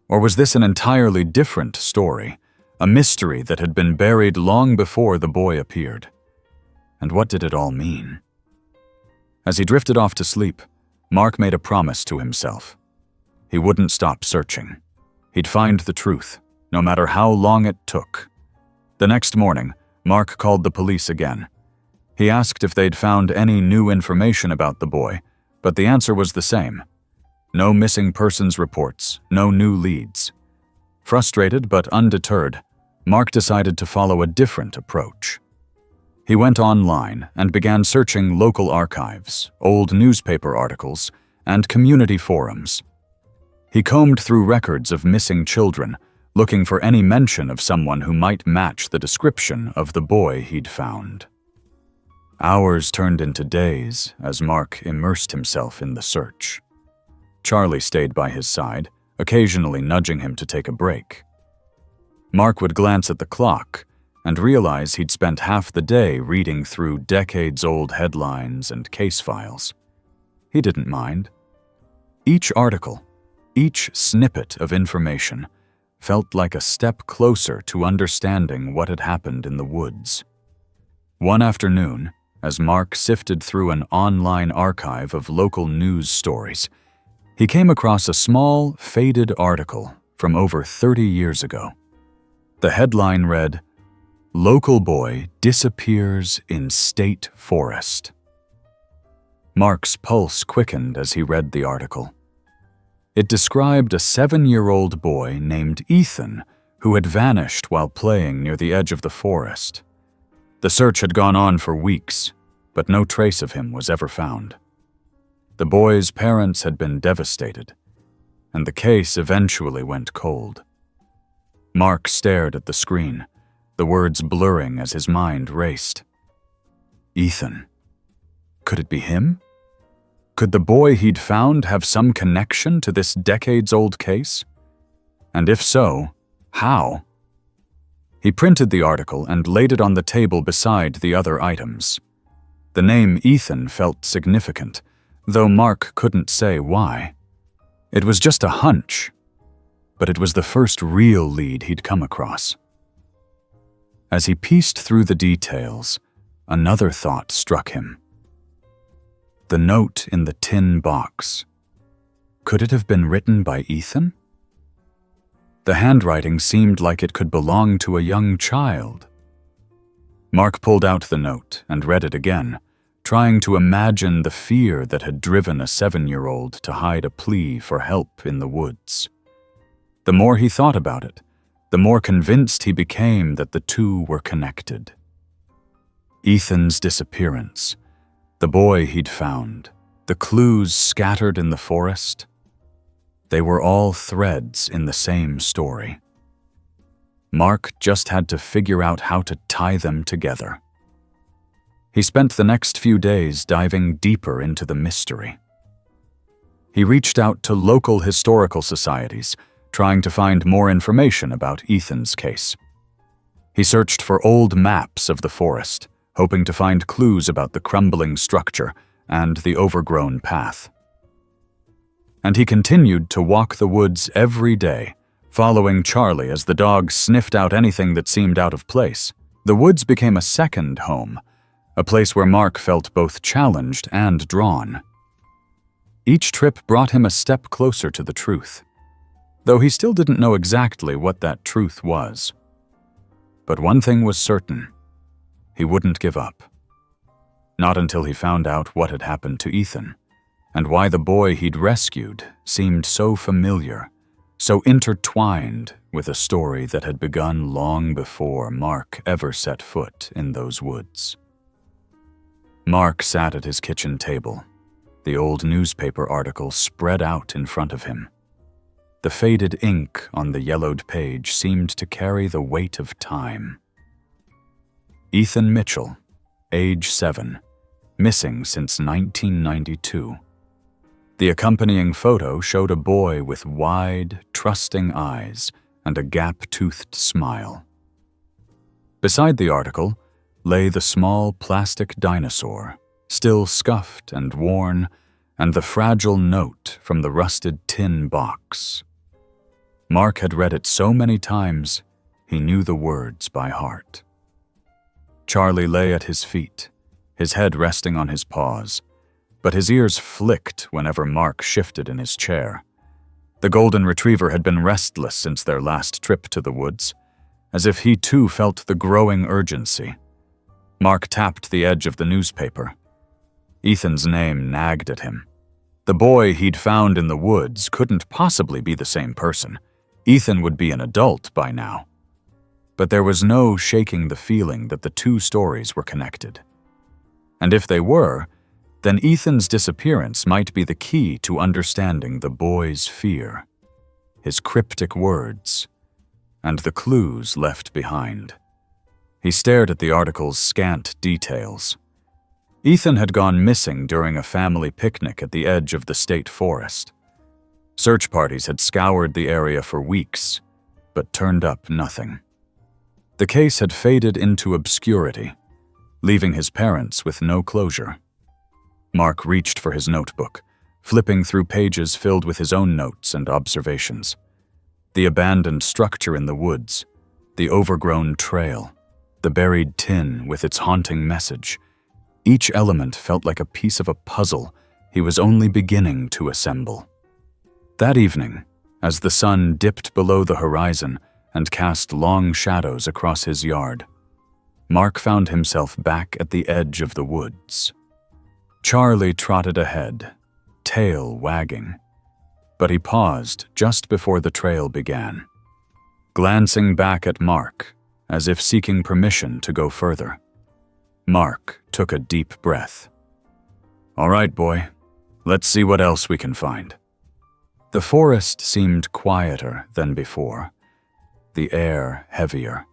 Or was this an entirely different story, a mystery that had been buried long before the boy appeared? And what did it all mean? As he drifted off to sleep, Mark made a promise to himself. He wouldn't stop searching. He'd find the truth, no matter how long it took. The next morning, Mark called the police again. He asked if they'd found any new information about the boy, but the answer was the same. No missing persons reports, no new leads. Frustrated but undeterred, Mark decided to follow a different approach. He went online and began searching local archives, old newspaper articles, and community forums. He combed through records of missing children, looking for any mention of someone who might match the description of the boy he'd found. Hours turned into days as Mark immersed himself in the search. Charlie stayed by his side, occasionally nudging him to take a break. Mark would glance at the clock and realize he'd spent half the day reading through decades-old headlines and case files. He didn't mind. Each article, each snippet of information, felt like a step closer to understanding what had happened in the woods. One afternoon, as Mark sifted through an online archive of local news stories, he came across a small, faded article from over 30 years ago. The headline read, "Local boy disappears in state forest." Mark's pulse quickened as he read the article. It described a 7-year-old boy named Ethan who had vanished while playing near the edge of the forest. The search had gone on for weeks, but no trace of him was ever found. The boy's parents had been devastated, and the case eventually went cold. Mark stared at the screen, the words blurring as his mind raced. Ethan. Could it be him? Could the boy he'd found have some connection to this decades-old case? And if so, how? He printed the article and laid it on the table beside the other items. The name Ethan felt significant, though Mark couldn't say why. It was just a hunch, but it was the first real lead he'd come across. As he pieced through the details, another thought struck him. The note in the tin box. Could it have been written by Ethan? The handwriting seemed like it could belong to a young child. Mark pulled out the note and read it again, trying to imagine the fear that had driven a 7-year-old to hide a plea for help in the woods. The more he thought about it, the more convinced he became that the two were connected. Ethan's disappearance, the boy he'd found, the clues scattered in the forest, they were all threads in the same story. Mark just had to figure out how to tie them together. He spent the next few days diving deeper into the mystery. He reached out to local historical societies, trying to find more information about Ethan's case. He searched for old maps of the forest, hoping to find clues about the crumbling structure and the overgrown path. And he continued to walk the woods every day, following Charlie as the dog sniffed out anything that seemed out of place. The woods became a second home, a place where Mark felt both challenged and drawn. Each trip brought him a step closer to the truth, though he still didn't know exactly what that truth was. But one thing was certain: he wouldn't give up. Not until he found out what had happened to Ethan, and why the boy he'd rescued seemed so familiar, so intertwined with a story that had begun long before Mark ever set foot in those woods. Mark sat at his kitchen table, the old newspaper article spread out in front of him. The faded ink on the yellowed page seemed to carry the weight of time. Ethan Mitchell, age 7, missing since 1992. The accompanying photo showed a boy with wide, trusting eyes and a gap-toothed smile. Beside the article lay the small plastic dinosaur, still scuffed and worn, and the fragile note from the rusted tin box. Mark had read it so many times, he knew the words by heart. Charlie lay at his feet, his head resting on his paws, but his ears flicked whenever Mark shifted in his chair. The golden retriever had been restless since their last trip to the woods, as if he too felt the growing urgency. Mark tapped the edge of the newspaper. Ethan's name nagged at him. The boy he'd found in the woods couldn't possibly be the same person. Ethan would be an adult by now. But there was no shaking the feeling that the two stories were connected. And if they were, then Ethan's disappearance might be the key to understanding the boy's fear, his cryptic words, and the clues left behind. He stared at the article's scant details. Ethan had gone missing during a family picnic at the edge of the state forest. Search parties had scoured the area for weeks, but turned up nothing. The case had faded into obscurity, leaving his parents with no closure. Mark reached for his notebook, flipping through pages filled with his own notes and observations. The abandoned structure in the woods, the overgrown trail, the buried tin with its haunting message. Each element felt like a piece of a puzzle he was only beginning to assemble. That evening, as the sun dipped below the horizon and cast long shadows across his yard, Mark found himself back at the edge of the woods. Charlie trotted ahead, tail wagging, but he paused just before the trail began, glancing back at Mark as if seeking permission to go further. Mark took a deep breath. "All right, boy, let's see what else we can find." The forest seemed quieter than before, the air heavier.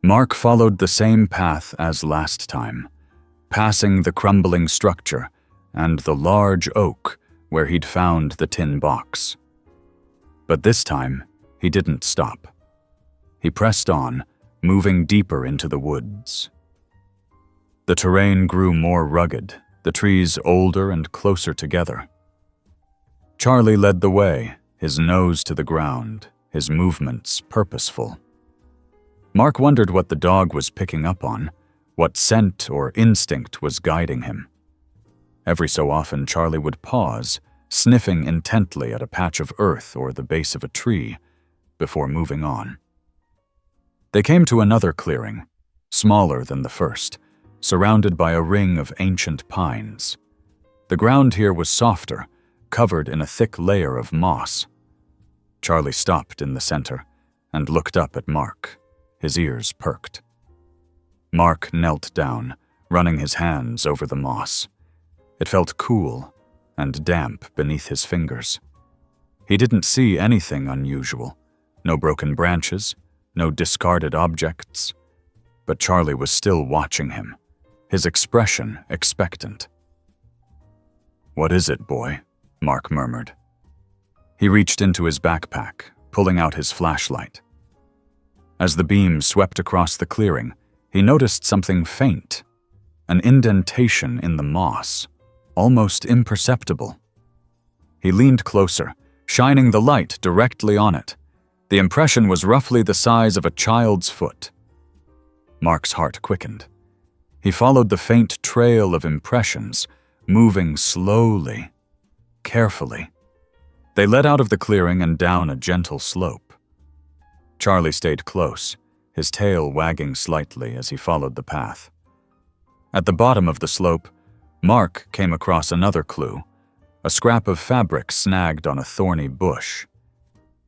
Mark followed the same path as last time, passing the crumbling structure and the large oak where he'd found the tin box. But this time, he didn't stop. He pressed on, moving deeper into the woods. The terrain grew more rugged, the trees older and closer together. Charlie led the way, his nose to the ground, his movements purposeful. Mark wondered what the dog was picking up on, what scent or instinct was guiding him. Every so often, Charlie would pause, sniffing intently at a patch of earth or the base of a tree, before moving on. They came to another clearing, smaller than the first, surrounded by a ring of ancient pines. The ground here was softer, covered in a thick layer of moss. Charlie stopped in the center and looked up at Mark, his ears perked. Mark knelt down, running his hands over the moss. It felt cool and damp beneath his fingers. He didn't see anything unusual, no broken branches, no discarded objects. But Charlie was still watching him, his expression expectant. "What is it, boy?" Mark murmured. He reached into his backpack, pulling out his flashlight. As the beam swept across the clearing, he noticed something faint, an indentation in the moss, almost imperceptible. He leaned closer, shining the light directly on it. The impression was roughly the size of a child's foot. Mark's heart quickened. He followed the faint trail of impressions, moving slowly, carefully. They led out of the clearing and down a gentle slope. Charlie stayed close, his tail wagging slightly as he followed the path. At the bottom of the slope, Mark came across another clue, a scrap of fabric snagged on a thorny bush.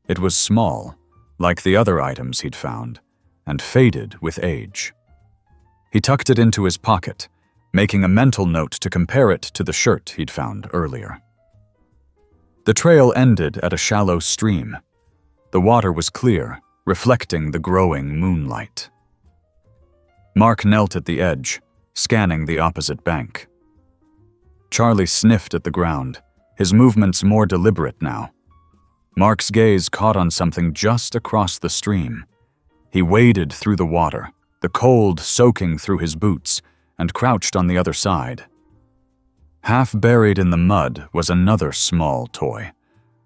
It was small, like the other items he'd found, and faded with age. He tucked it into his pocket, making a mental note to compare it to the shirt he'd found earlier. The trail ended at a shallow stream. The water was clear, reflecting the growing moonlight. Mark knelt at the edge, scanning the opposite bank. Charlie sniffed at the ground, his movements more deliberate now. Mark's gaze caught on something just across the stream. He waded through the water, the cold soaking through his boots, and crouched on the other side. Half buried in the mud was another small toy,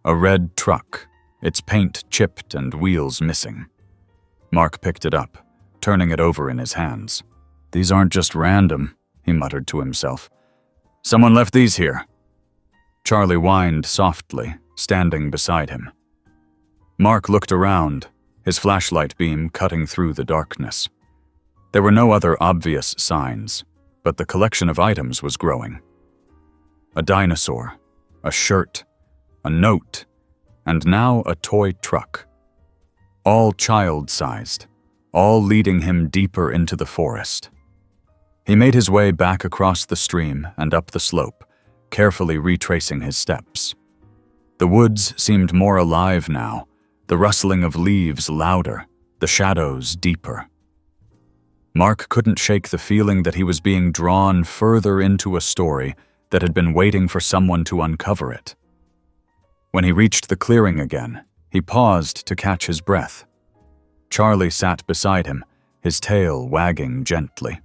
a red truck, its paint chipped and wheels missing. Mark picked it up, turning it over in his hands. "These aren't just random," he muttered to himself. "Someone left these here." Charlie whined softly, standing beside him. Mark looked around, his flashlight beam cutting through the darkness. There were no other obvious signs, but the collection of items was growing. A dinosaur, a shirt, a note, and now a toy truck. All child-sized, all leading him deeper into the forest. He made his way back across the stream and up the slope, carefully retracing his steps. The woods seemed more alive now, the rustling of leaves louder, the shadows deeper. Mark couldn't shake the feeling that he was being drawn further into a story that had been waiting for someone to uncover it. When he reached the clearing again, he paused to catch his breath. Charlie sat beside him, his tail wagging gently.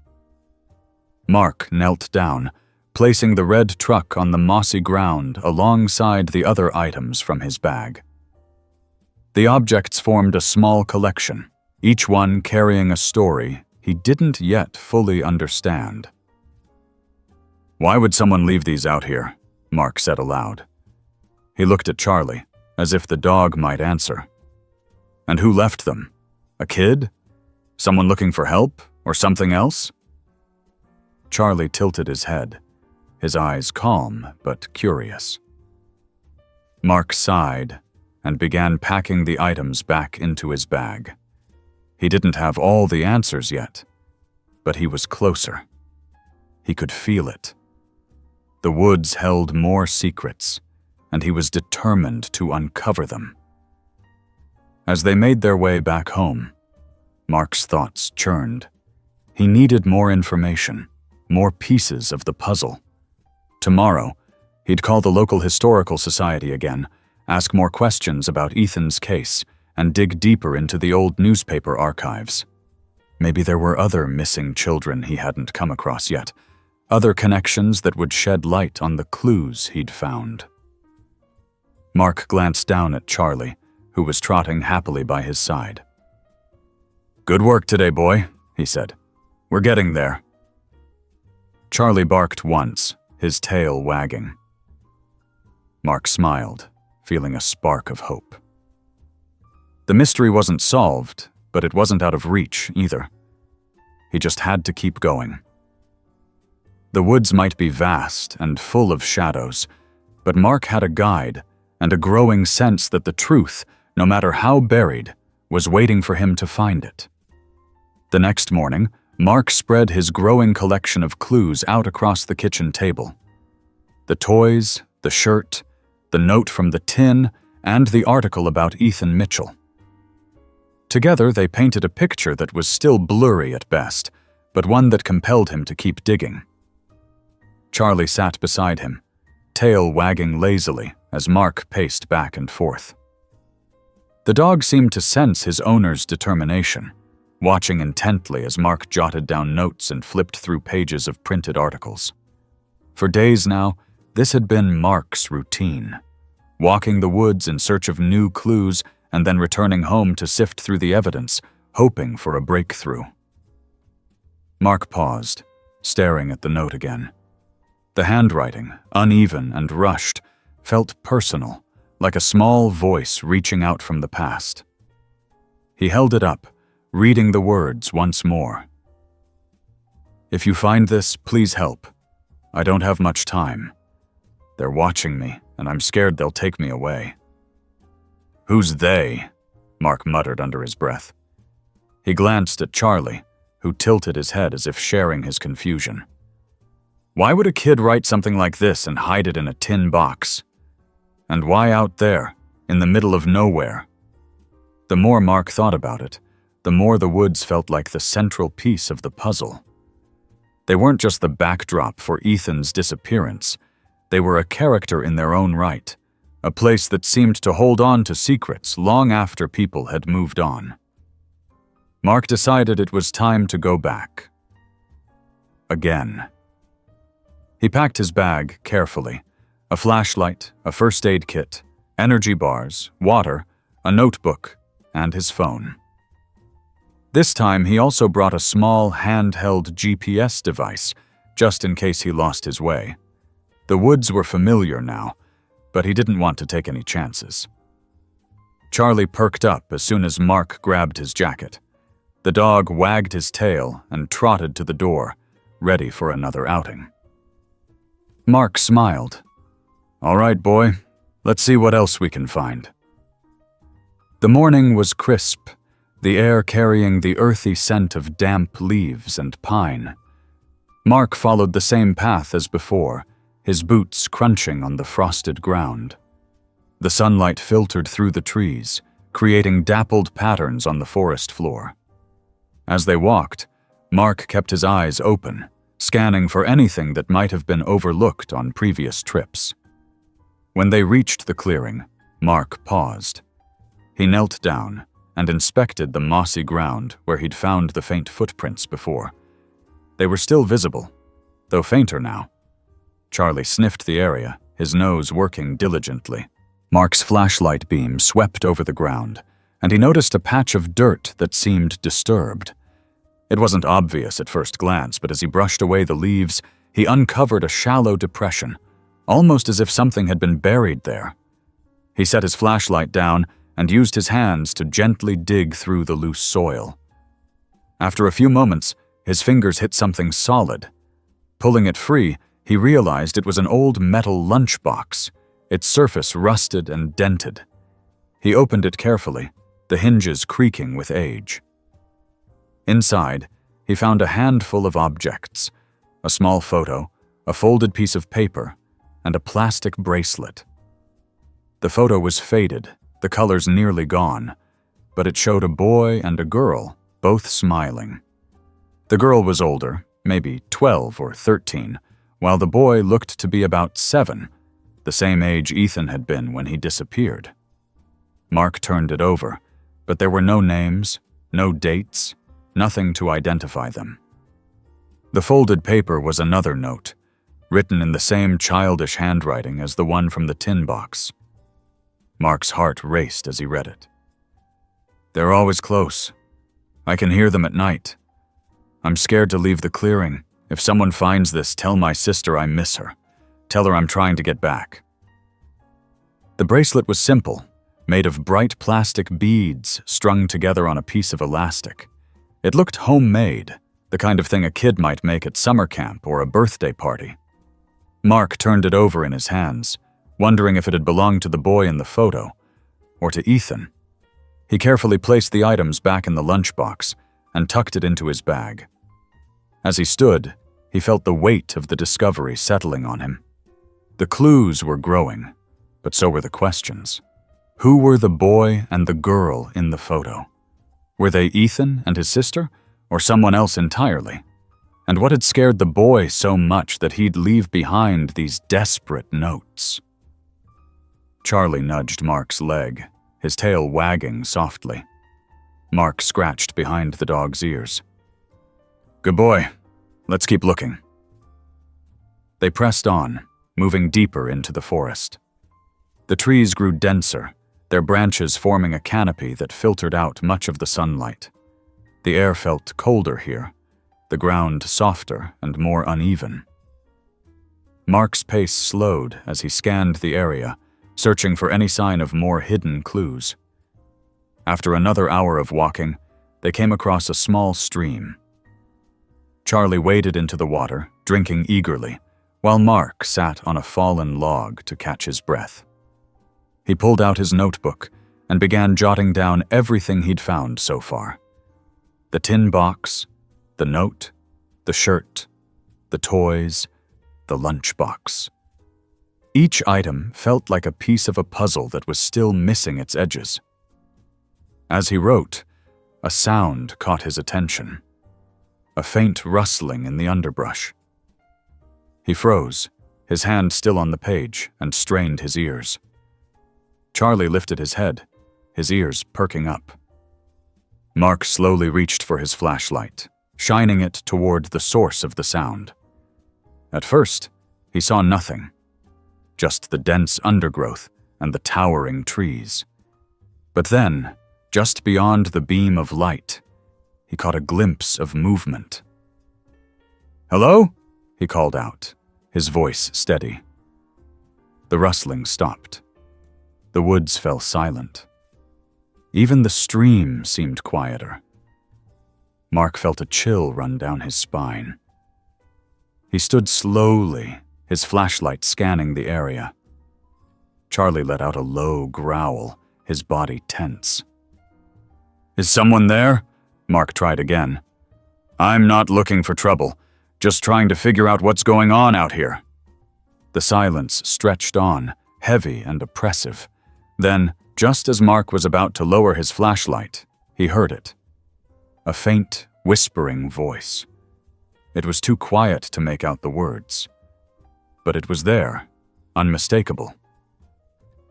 Mark knelt down, placing the red truck on the mossy ground alongside the other items from his bag. The objects formed a small collection, each one carrying a story he didn't yet fully understand. "Why would someone leave these out here?" Mark said aloud. He looked at Charlie, as if the dog might answer. "And who left them? A kid? Someone looking for help, or something else?" Charlie tilted his head, his eyes calm but curious. Mark sighed and began packing the items back into his bag. He didn't have all the answers yet, but he was closer. He could feel it. The woods held more secrets, and he was determined to uncover them. As they made their way back home, Mark's thoughts churned. He needed more information, more pieces of the puzzle. Tomorrow, he'd call the local historical society again, ask more questions about Ethan's case, and dig deeper into the old newspaper archives. Maybe there were other missing children he hadn't come across yet, other connections that would shed light on the clues he'd found. Mark glanced down at Charlie, who was trotting happily by his side. "Good work today, boy," he said. "We're getting there." Charlie barked once, his tail wagging. Mark smiled, feeling a spark of hope. The mystery wasn't solved, but it wasn't out of reach either. He just had to keep going. The woods might be vast and full of shadows, but Mark had a guide and a growing sense that the truth, no matter how buried, was waiting for him to find it. The next morning, Mark spread his growing collection of clues out across the kitchen table. The toys, the shirt, the note from the tin, and the article about Ethan Mitchell. Together, they painted a picture that was still blurry at best, but one that compelled him to keep digging. Charlie sat beside him, tail wagging lazily as Mark paced back and forth. The dog seemed to sense his owner's determination, watching intently as Mark jotted down notes and flipped through pages of printed articles. For days now, this had been Mark's routine, walking the woods in search of new clues and then returning home to sift through the evidence, hoping for a breakthrough. Mark paused, staring at the note again. The handwriting, uneven and rushed, felt personal, like a small voice reaching out from the past. He held it up, reading the words once more. "If you find this, please help. I don't have much time. They're watching me, and I'm scared they'll take me away." "Who's they?" Mark muttered under his breath. He glanced at Charlie, who tilted his head as if sharing his confusion. Why would a kid write something like this and hide it in a tin box? And why out there, in the middle of nowhere? The more Mark thought about it, the more the woods felt like the central piece of the puzzle. They weren't just the backdrop for Ethan's disappearance. They were a character in their own right, a place that seemed to hold on to secrets long after people had moved on. Mark decided it was time to go back. Again. He packed his bag carefully, a flashlight, a first aid kit, energy bars, water, a notebook, and his phone. This time he also brought a small handheld GPS device, just in case he lost his way. The woods were familiar now, but he didn't want to take any chances. Charlie perked up as soon as Mark grabbed his jacket. The dog wagged his tail and trotted to the door, ready for another outing. Mark smiled. "All right, boy, let's see what else we can find." The morning was crisp, the air carrying the earthy scent of damp leaves and pine. Mark followed the same path as before, his boots crunching on the frosted ground. The sunlight filtered through the trees, creating dappled patterns on the forest floor. As they walked, Mark kept his eyes open, scanning for anything that might have been overlooked on previous trips. When they reached the clearing, Mark paused. He knelt down and inspected the mossy ground where he'd found the faint footprints before. They were still visible, though fainter now. Charlie sniffed the area, his nose working diligently. Mark's flashlight beam swept over the ground, and he noticed a patch of dirt that seemed disturbed. It wasn't obvious at first glance, but as he brushed away the leaves, he uncovered a shallow depression, almost as if something had been buried there. He set his flashlight down and used his hands to gently dig through the loose soil. After a few moments, his fingers hit something solid. Pulling it free, he realized it was an old metal lunchbox, its surface rusted and dented. He opened it carefully, the hinges creaking with age. Inside, he found a handful of objects, a small photo, a folded piece of paper, and a plastic bracelet. The photo was faded, the colors nearly gone, but it showed a boy and a girl, both smiling. The girl was older, maybe 12 or 13, while the boy looked to be about 7, the same age Ethan had been when he disappeared. Mark turned it over, but there were no names, no dates, nothing to identify them. The folded paper was another note, written in the same childish handwriting as the one from the tin box. Mark's heart raced as he read it. "They're always close. I can hear them at night. I'm scared to leave the clearing. If someone finds this, tell my sister I miss her. Tell her I'm trying to get back." The bracelet was simple, made of bright plastic beads strung together on a piece of elastic. It looked homemade, the kind of thing a kid might make at summer camp or a birthday party. Mark turned it over in his hands, wondering if it had belonged to the boy in the photo, or to Ethan. He carefully placed the items back in the lunchbox and tucked it into his bag. As he stood, he felt the weight of the discovery settling on him. The clues were growing, but so were the questions. Who were the boy and the girl in the photo? Were they Ethan and his sister, or someone else entirely? And what had scared the boy so much that he'd leave behind these desperate notes? Charlie nudged Mark's leg, his tail wagging softly. Mark scratched behind the dog's ears. "Good boy. Let's keep looking." They pressed on, moving deeper into the forest. The trees grew denser, their branches forming a canopy that filtered out much of the sunlight. The air felt colder here, the ground softer and more uneven. Mark's pace slowed as he scanned the area, searching for any sign of more hidden clues. After another hour of walking, they came across a small stream. Charlie waded into the water, drinking eagerly, while Mark sat on a fallen log to catch his breath. He pulled out his notebook and began jotting down everything he'd found so far. The tin box, the note, the shirt, the toys, the lunchbox. Each item felt like a piece of a puzzle that was still missing its edges. As he wrote, a sound caught his attention. A faint rustling in the underbrush. He froze, his hand still on the page, and strained his ears. Charlie lifted his head, his ears perking up. Mark slowly reached for his flashlight, shining it toward the source of the sound. At first, he saw nothing, just the dense undergrowth and the towering trees. But then, just beyond the beam of light, he caught a glimpse of movement. "Hello?" he called out, his voice steady. The rustling stopped. The woods fell silent. Even the stream seemed quieter. Mark felt a chill run down his spine. He stood slowly, his flashlight scanning the area. Charlie let out a low growl, his body tense. "Is someone there?" Mark tried again. "I'm not looking for trouble, just trying to figure out what's going on out here." The silence stretched on, heavy and oppressive. Then, just as Mark was about to lower his flashlight, he heard it. A faint, whispering voice. It was too quiet to make out the words. But it was there, unmistakable.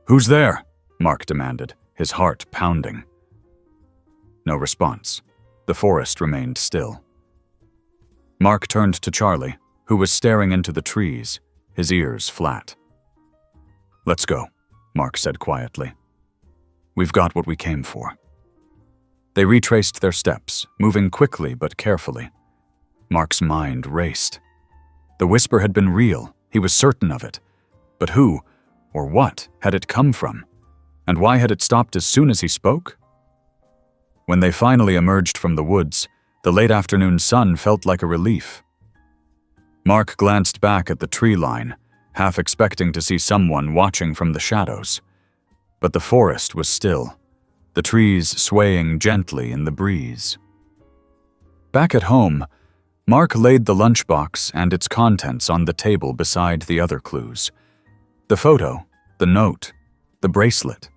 "Who's there?" Mark demanded, his heart pounding. No response. The forest remained still. Mark turned to Charlie, who was staring into the trees, his ears flat. "Let's go," Mark said quietly. "We've got what we came for." They retraced their steps, moving quickly but carefully. Mark's mind raced. The whisper had been real, he was certain of it. But who, or what, had it come from? And why had it stopped as soon as he spoke? When they finally emerged from the woods, the late afternoon sun felt like a relief. Mark glanced back at the tree line, half expecting to see someone watching from the shadows. But the forest was still, the trees swaying gently in the breeze. Back at home, Mark laid the lunchbox and its contents on the table beside the other clues. The photo, the note, the bracelet.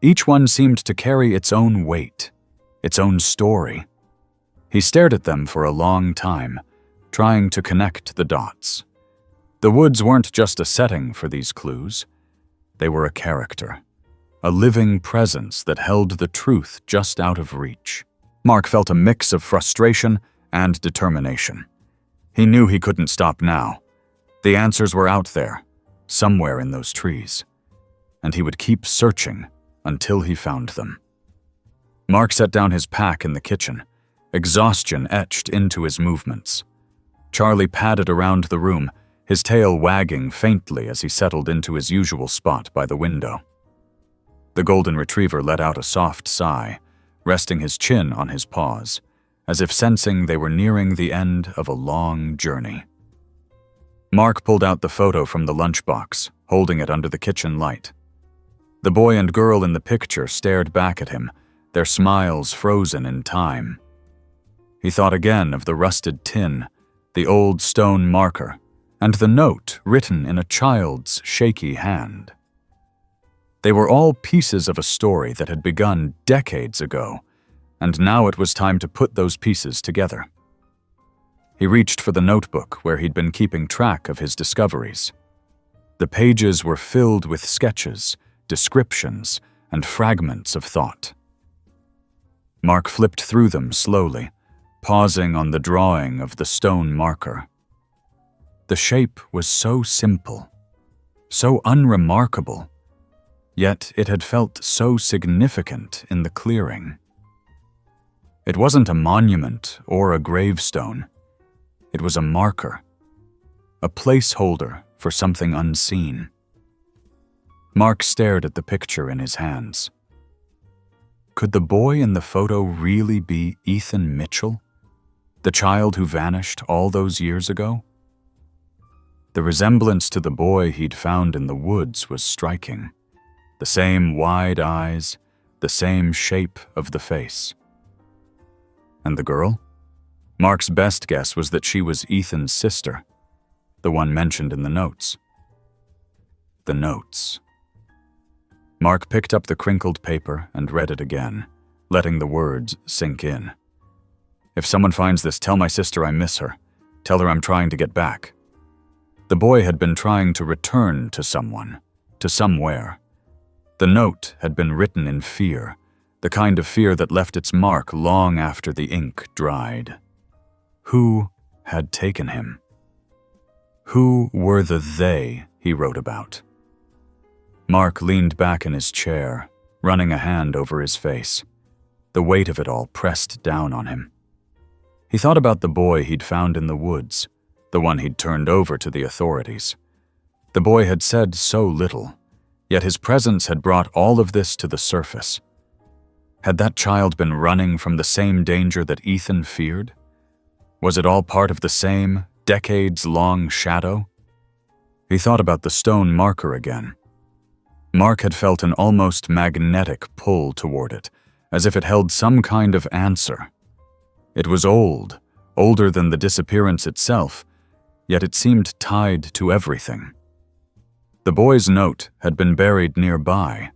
Each one seemed to carry its own weight, its own story. He stared at them for a long time, trying to connect the dots. The woods weren't just a setting for these clues. They were a character, a living presence that held the truth just out of reach. Mark felt a mix of frustration and determination. He knew he couldn't stop now. The answers were out there, somewhere in those trees, and he would keep searching until he found them. Mark set down his pack in the kitchen, exhaustion etched into his movements. Charlie padded around the room, his tail wagging faintly as he settled into his usual spot by the window. The golden retriever let out a soft sigh, resting his chin on his paws, as if sensing they were nearing the end of a long journey. Mark pulled out the photo from the lunchbox, holding it under the kitchen light. The boy and girl in the picture stared back at him, their smiles frozen in time. He thought again of the rusted tin, the old stone marker, and the note written in a child's shaky hand. They were all pieces of a story that had begun decades ago, and now it was time to put those pieces together. He reached for the notebook where he'd been keeping track of his discoveries. The pages were filled with sketches, descriptions, and fragments of thought. Mark flipped through them slowly, pausing on the drawing of the stone marker. The shape was so simple, so unremarkable, yet it had felt so significant in the clearing. It wasn't a monument or a gravestone. It was a marker, a placeholder for something unseen. Mark stared at the picture in his hands. Could the boy in the photo really be Ethan Mitchell, the child who vanished all those years ago? The resemblance to the boy he'd found in the woods was striking. The same wide eyes, the same shape of the face. And the girl? Mark's best guess was that she was Ethan's sister, the one mentioned in the notes. The notes. Mark picked up the crinkled paper and read it again, letting the words sink in. If someone finds this, tell my sister I miss her. Tell her I'm trying to get back. The boy had been trying to return to someone, to somewhere. The note had been written in fear, the kind of fear that left its mark long after the ink dried. Who had taken him? Who were the they he wrote about? Mark leaned back in his chair, running a hand over his face. The weight of it all pressed down on him. He thought about the boy he'd found in the woods, the one he'd turned over to the authorities. The boy had said so little, yet his presence had brought all of this to the surface. Had that child been running from the same danger that Ethan feared? Was it all part of the same, decades-long shadow? He thought about the stone marker again. Mark had felt an almost magnetic pull toward it, as if it held some kind of answer. It was old, older than the disappearance itself, yet it seemed tied to everything. The boy's note had been buried nearby,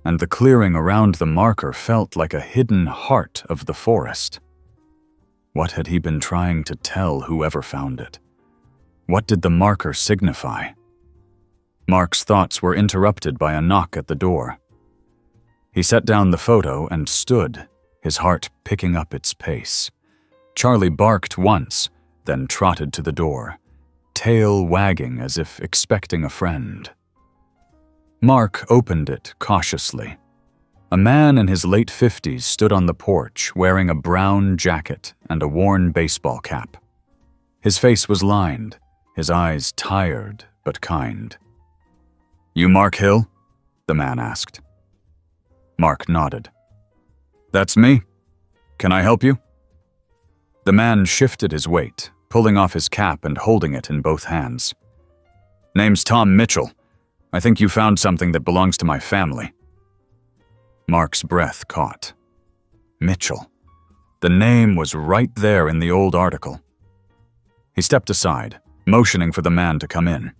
and the clearing around the marker felt like a hidden heart of the forest. What had he been trying to tell whoever found it? What did the marker signify? Mark's thoughts were interrupted by a knock at the door. He set down the photo and stood, his heart picking up its pace. Charlie barked once, then trotted to the door, tail wagging as if expecting a friend. Mark opened it cautiously. A man in his late 50s stood on the porch wearing a brown jacket and a worn baseball cap. His face was lined, his eyes tired but kind. "You Mark Hill?" the man asked. Mark nodded. "That's me. Can I help you?" The man shifted his weight, pulling off his cap and holding it in both hands. "Name's Tom Mitchell. I think you found something that belongs to my family." Mark's breath caught. Mitchell. The name was right there in the old article. He stepped aside, motioning for the man to come in.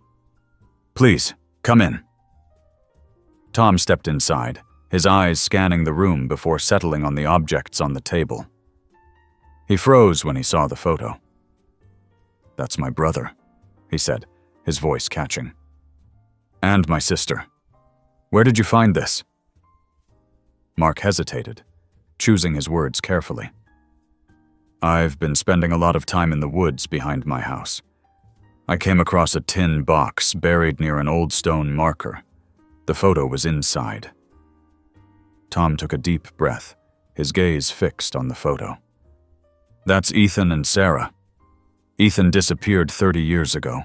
"Please, come in." Tom stepped inside, his eyes scanning the room before settling on the objects on the table. He froze when he saw the photo. "That's my brother," he said, his voice catching. "And my sister. Where did you find this?" Mark hesitated, choosing his words carefully. "I've been spending a lot of time in the woods behind my house. I came across a tin box buried near an old stone marker. The photo was inside." Tom took a deep breath, his gaze fixed on the photo. "That's Ethan and Sarah. Ethan disappeared 30 years ago.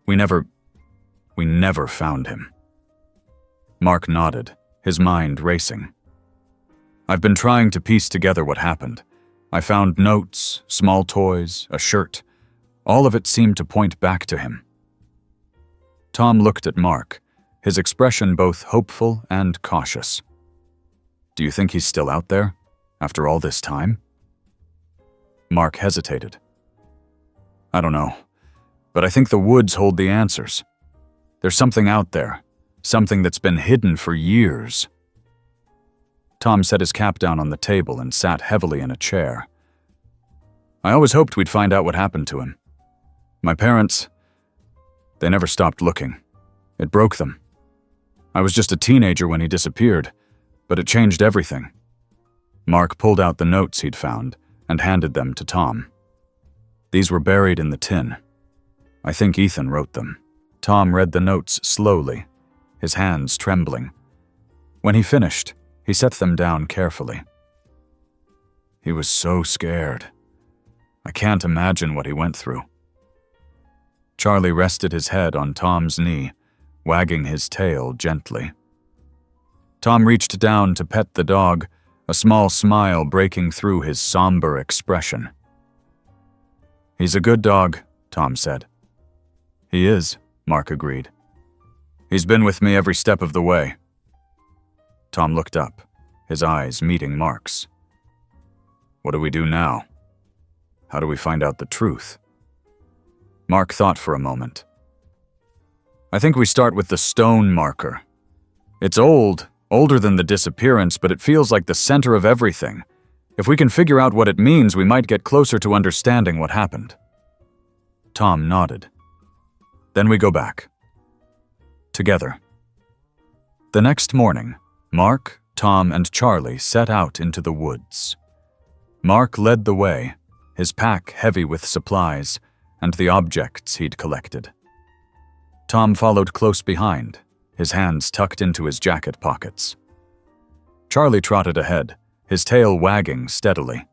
We never found him." Mark nodded, his mind racing. "I've been trying to piece together what happened. I found notes, small toys, a shirt. All of it seemed to point back to him." Tom looked at Mark, his expression both hopeful and cautious. "Do you think he's still out there, after all this time?" Mark hesitated. "I don't know, but I think the woods hold the answers. There's something out there, something that's been hidden for years." Tom set his cap down on the table and sat heavily in a chair. "I always hoped we'd find out what happened to him. My parents, they never stopped looking. It broke them. I was just a teenager when he disappeared, but it changed everything." Mark pulled out the notes he'd found and handed them to Tom. "These were buried in the tin. I think Ethan wrote them." Tom read the notes slowly, his hands trembling. When he finished, he set them down carefully. "He was so scared. I can't imagine what he went through." Charlie rested his head on Tom's knee, wagging his tail gently. Tom reached down to pet the dog, a small smile breaking through his somber expression. "He's a good dog," Tom said. "He is," Mark agreed. "He's been with me every step of the way." Tom looked up, his eyes meeting Mark's. "What do we do now? How do we find out the truth?" Mark thought for a moment. "I think we start with the stone marker. It's old, older than the disappearance, but it feels like the center of everything. If we can figure out what it means, we might get closer to understanding what happened." Tom nodded. "Then we go back. Together." The next morning, Mark, Tom, and Charlie set out into the woods. Mark led the way, his pack heavy with supplies and the objects he'd collected. Tom followed close behind, his hands tucked into his jacket pockets. Charlie trotted ahead, his tail wagging steadily.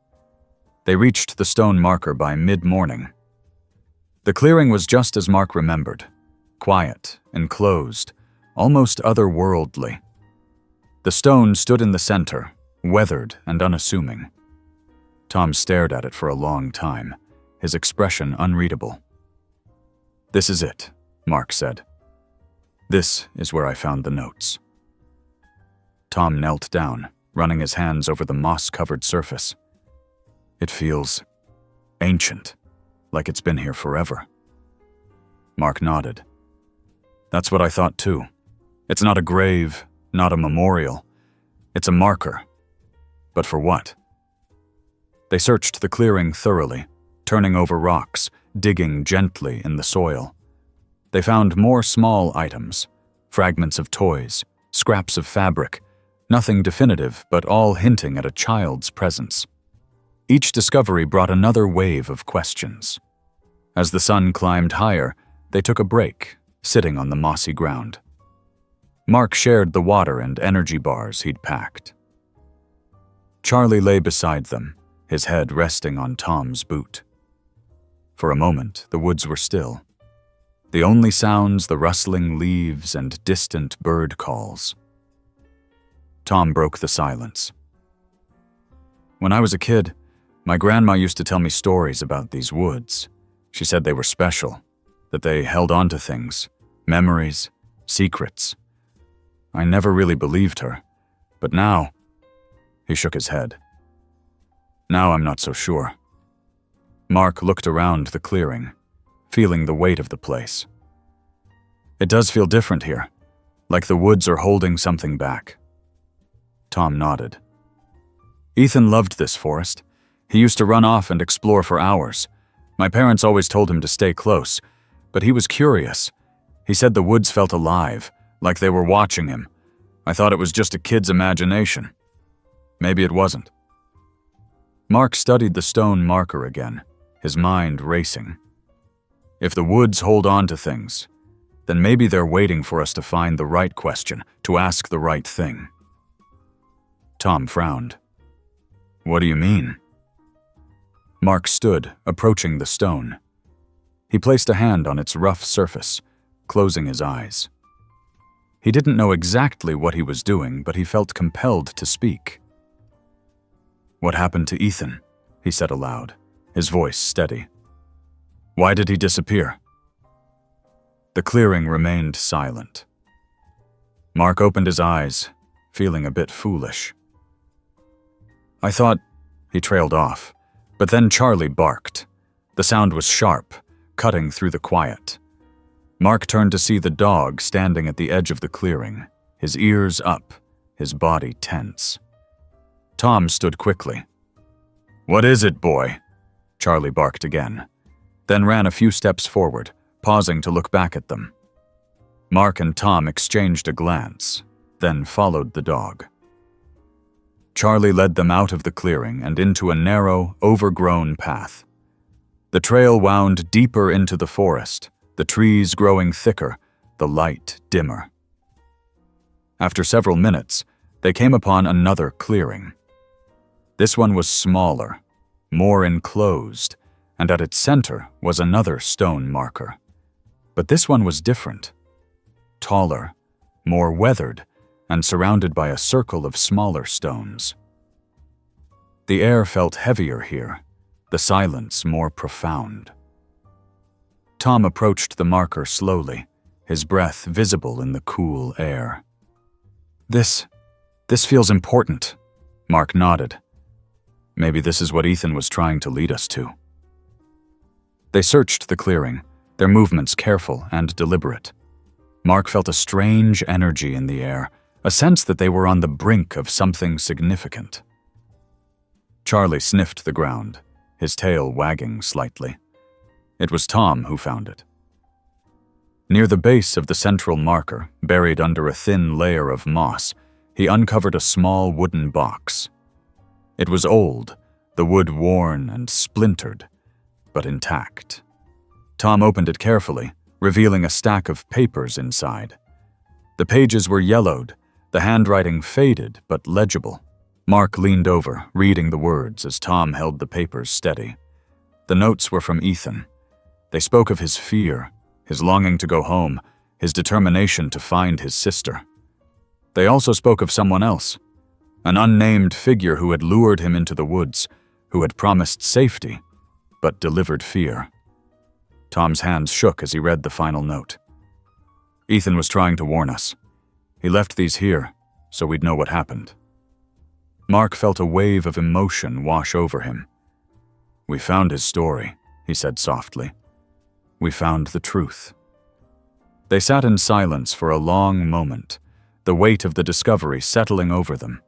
They reached the stone marker by mid-morning. The clearing was just as Mark remembered, quiet, enclosed, almost otherworldly. The stone stood in the center, weathered and unassuming. Tom stared at it for a long time, his expression unreadable. "This is it," Mark said. "This is where I found the notes." Tom knelt down, running his hands over the moss-covered surface. "It feels ancient, like it's been here forever." Mark nodded. "That's what I thought too. It's not a grave, not a memorial. It's a marker. But for what?" They searched the clearing thoroughly, turning over rocks, digging gently in the soil. They found more small items, fragments of toys, scraps of fabric, nothing definitive, but all hinting at a child's presence. Each discovery brought another wave of questions. As the sun climbed higher, they took a break, sitting on the mossy ground. Mark shared the water and energy bars he'd packed. Charlie lay beside them, his head resting on Tom's boot. For a moment, the woods were still. The only sounds the rustling leaves and distant bird calls. Tom broke the silence. "When I was a kid, my grandma used to tell me stories about these woods. She said they were special, that they held on to things, memories, secrets. I never really believed her, but now..." He shook his head. "Now I'm not so sure." Mark looked around the clearing, feeling the weight of the place. "It does feel different here, like the woods are holding something back." Tom nodded. "Ethan loved this forest. He used to run off and explore for hours. My parents always told him to stay close, but he was curious. He said the woods felt alive, like they were watching him. I thought it was just a kid's imagination. Maybe it wasn't." Mark studied the stone marker again, his mind racing. If the woods hold on to things, then maybe they're waiting for us to find the right question, to ask the right thing. Tom frowned. "What do you mean?" Mark stood, approaching the stone. He placed a hand on its rough surface, closing his eyes. He didn't know exactly what he was doing, but he felt compelled to speak. "What happened to Ethan?" he said aloud, his voice steady. "Why did he disappear?" The clearing remained silent. Mark opened his eyes, feeling a bit foolish. "I thought," he trailed off, but then Charlie barked. The sound was sharp, cutting through the quiet. Mark turned to see the dog standing at the edge of the clearing, his ears up, his body tense. Tom stood quickly. "What is it, boy?" Charlie barked again, then ran a few steps forward, pausing to look back at them. Mark and Tom exchanged a glance, then followed the dog. Charlie led them out of the clearing and into a narrow, overgrown path. The trail wound deeper into the forest, the trees growing thicker, the light dimmer. After several minutes, they came upon another clearing. This one was smaller, more enclosed, and at its center was another stone marker. But this one was different. Taller, more weathered, and surrounded by a circle of smaller stones. The air felt heavier here, the silence more profound. Tom approached the marker slowly, his breath visible in the cool air. This feels important," Mark nodded. "Maybe this is what Ethan was trying to lead us to." They searched the clearing, their movements careful and deliberate. Mark felt a strange energy in the air, a sense that they were on the brink of something significant. Charlie sniffed the ground, his tail wagging slightly. It was Tom who found it. Near the base of the central marker, buried under a thin layer of moss, he uncovered a small wooden box. It was old, the wood worn and splintered, but intact. Tom opened it carefully, revealing a stack of papers inside. The pages were yellowed, the handwriting faded but legible. Mark leaned over, reading the words as Tom held the papers steady. The notes were from Ethan. They spoke of his fear, his longing to go home, his determination to find his sister. They also spoke of someone else, an unnamed figure who had lured him into the woods, who had promised safety, but delivered fear. Tom's hands shook as he read the final note. "Ethan was trying to warn us. He left these here, so we'd know what happened." Mark felt a wave of emotion wash over him. "We found his story," he said softly. "We found the truth." They sat in silence for a long moment, the weight of the discovery settling over them.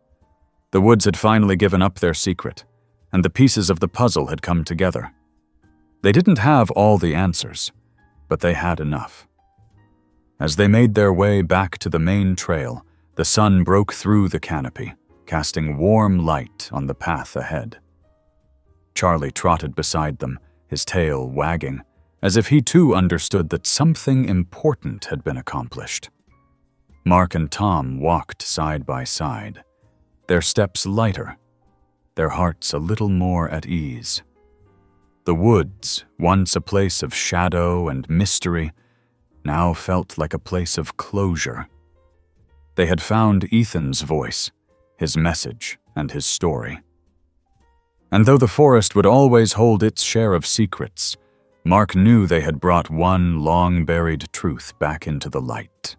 The woods had finally given up their secret, and the pieces of the puzzle had come together. They didn't have all the answers, but they had enough. As they made their way back to the main trail, the sun broke through the canopy, casting warm light on the path ahead. Charlie trotted beside them, his tail wagging, as if he too understood that something important had been accomplished. Mark and Tom walked side by side, their steps lighter, their hearts a little more at ease. The woods, once a place of shadow and mystery, now felt like a place of closure. They had found Ethan's voice, his message, and his story. And though the forest would always hold its share of secrets, Mark knew they had brought one long-buried truth back into the light.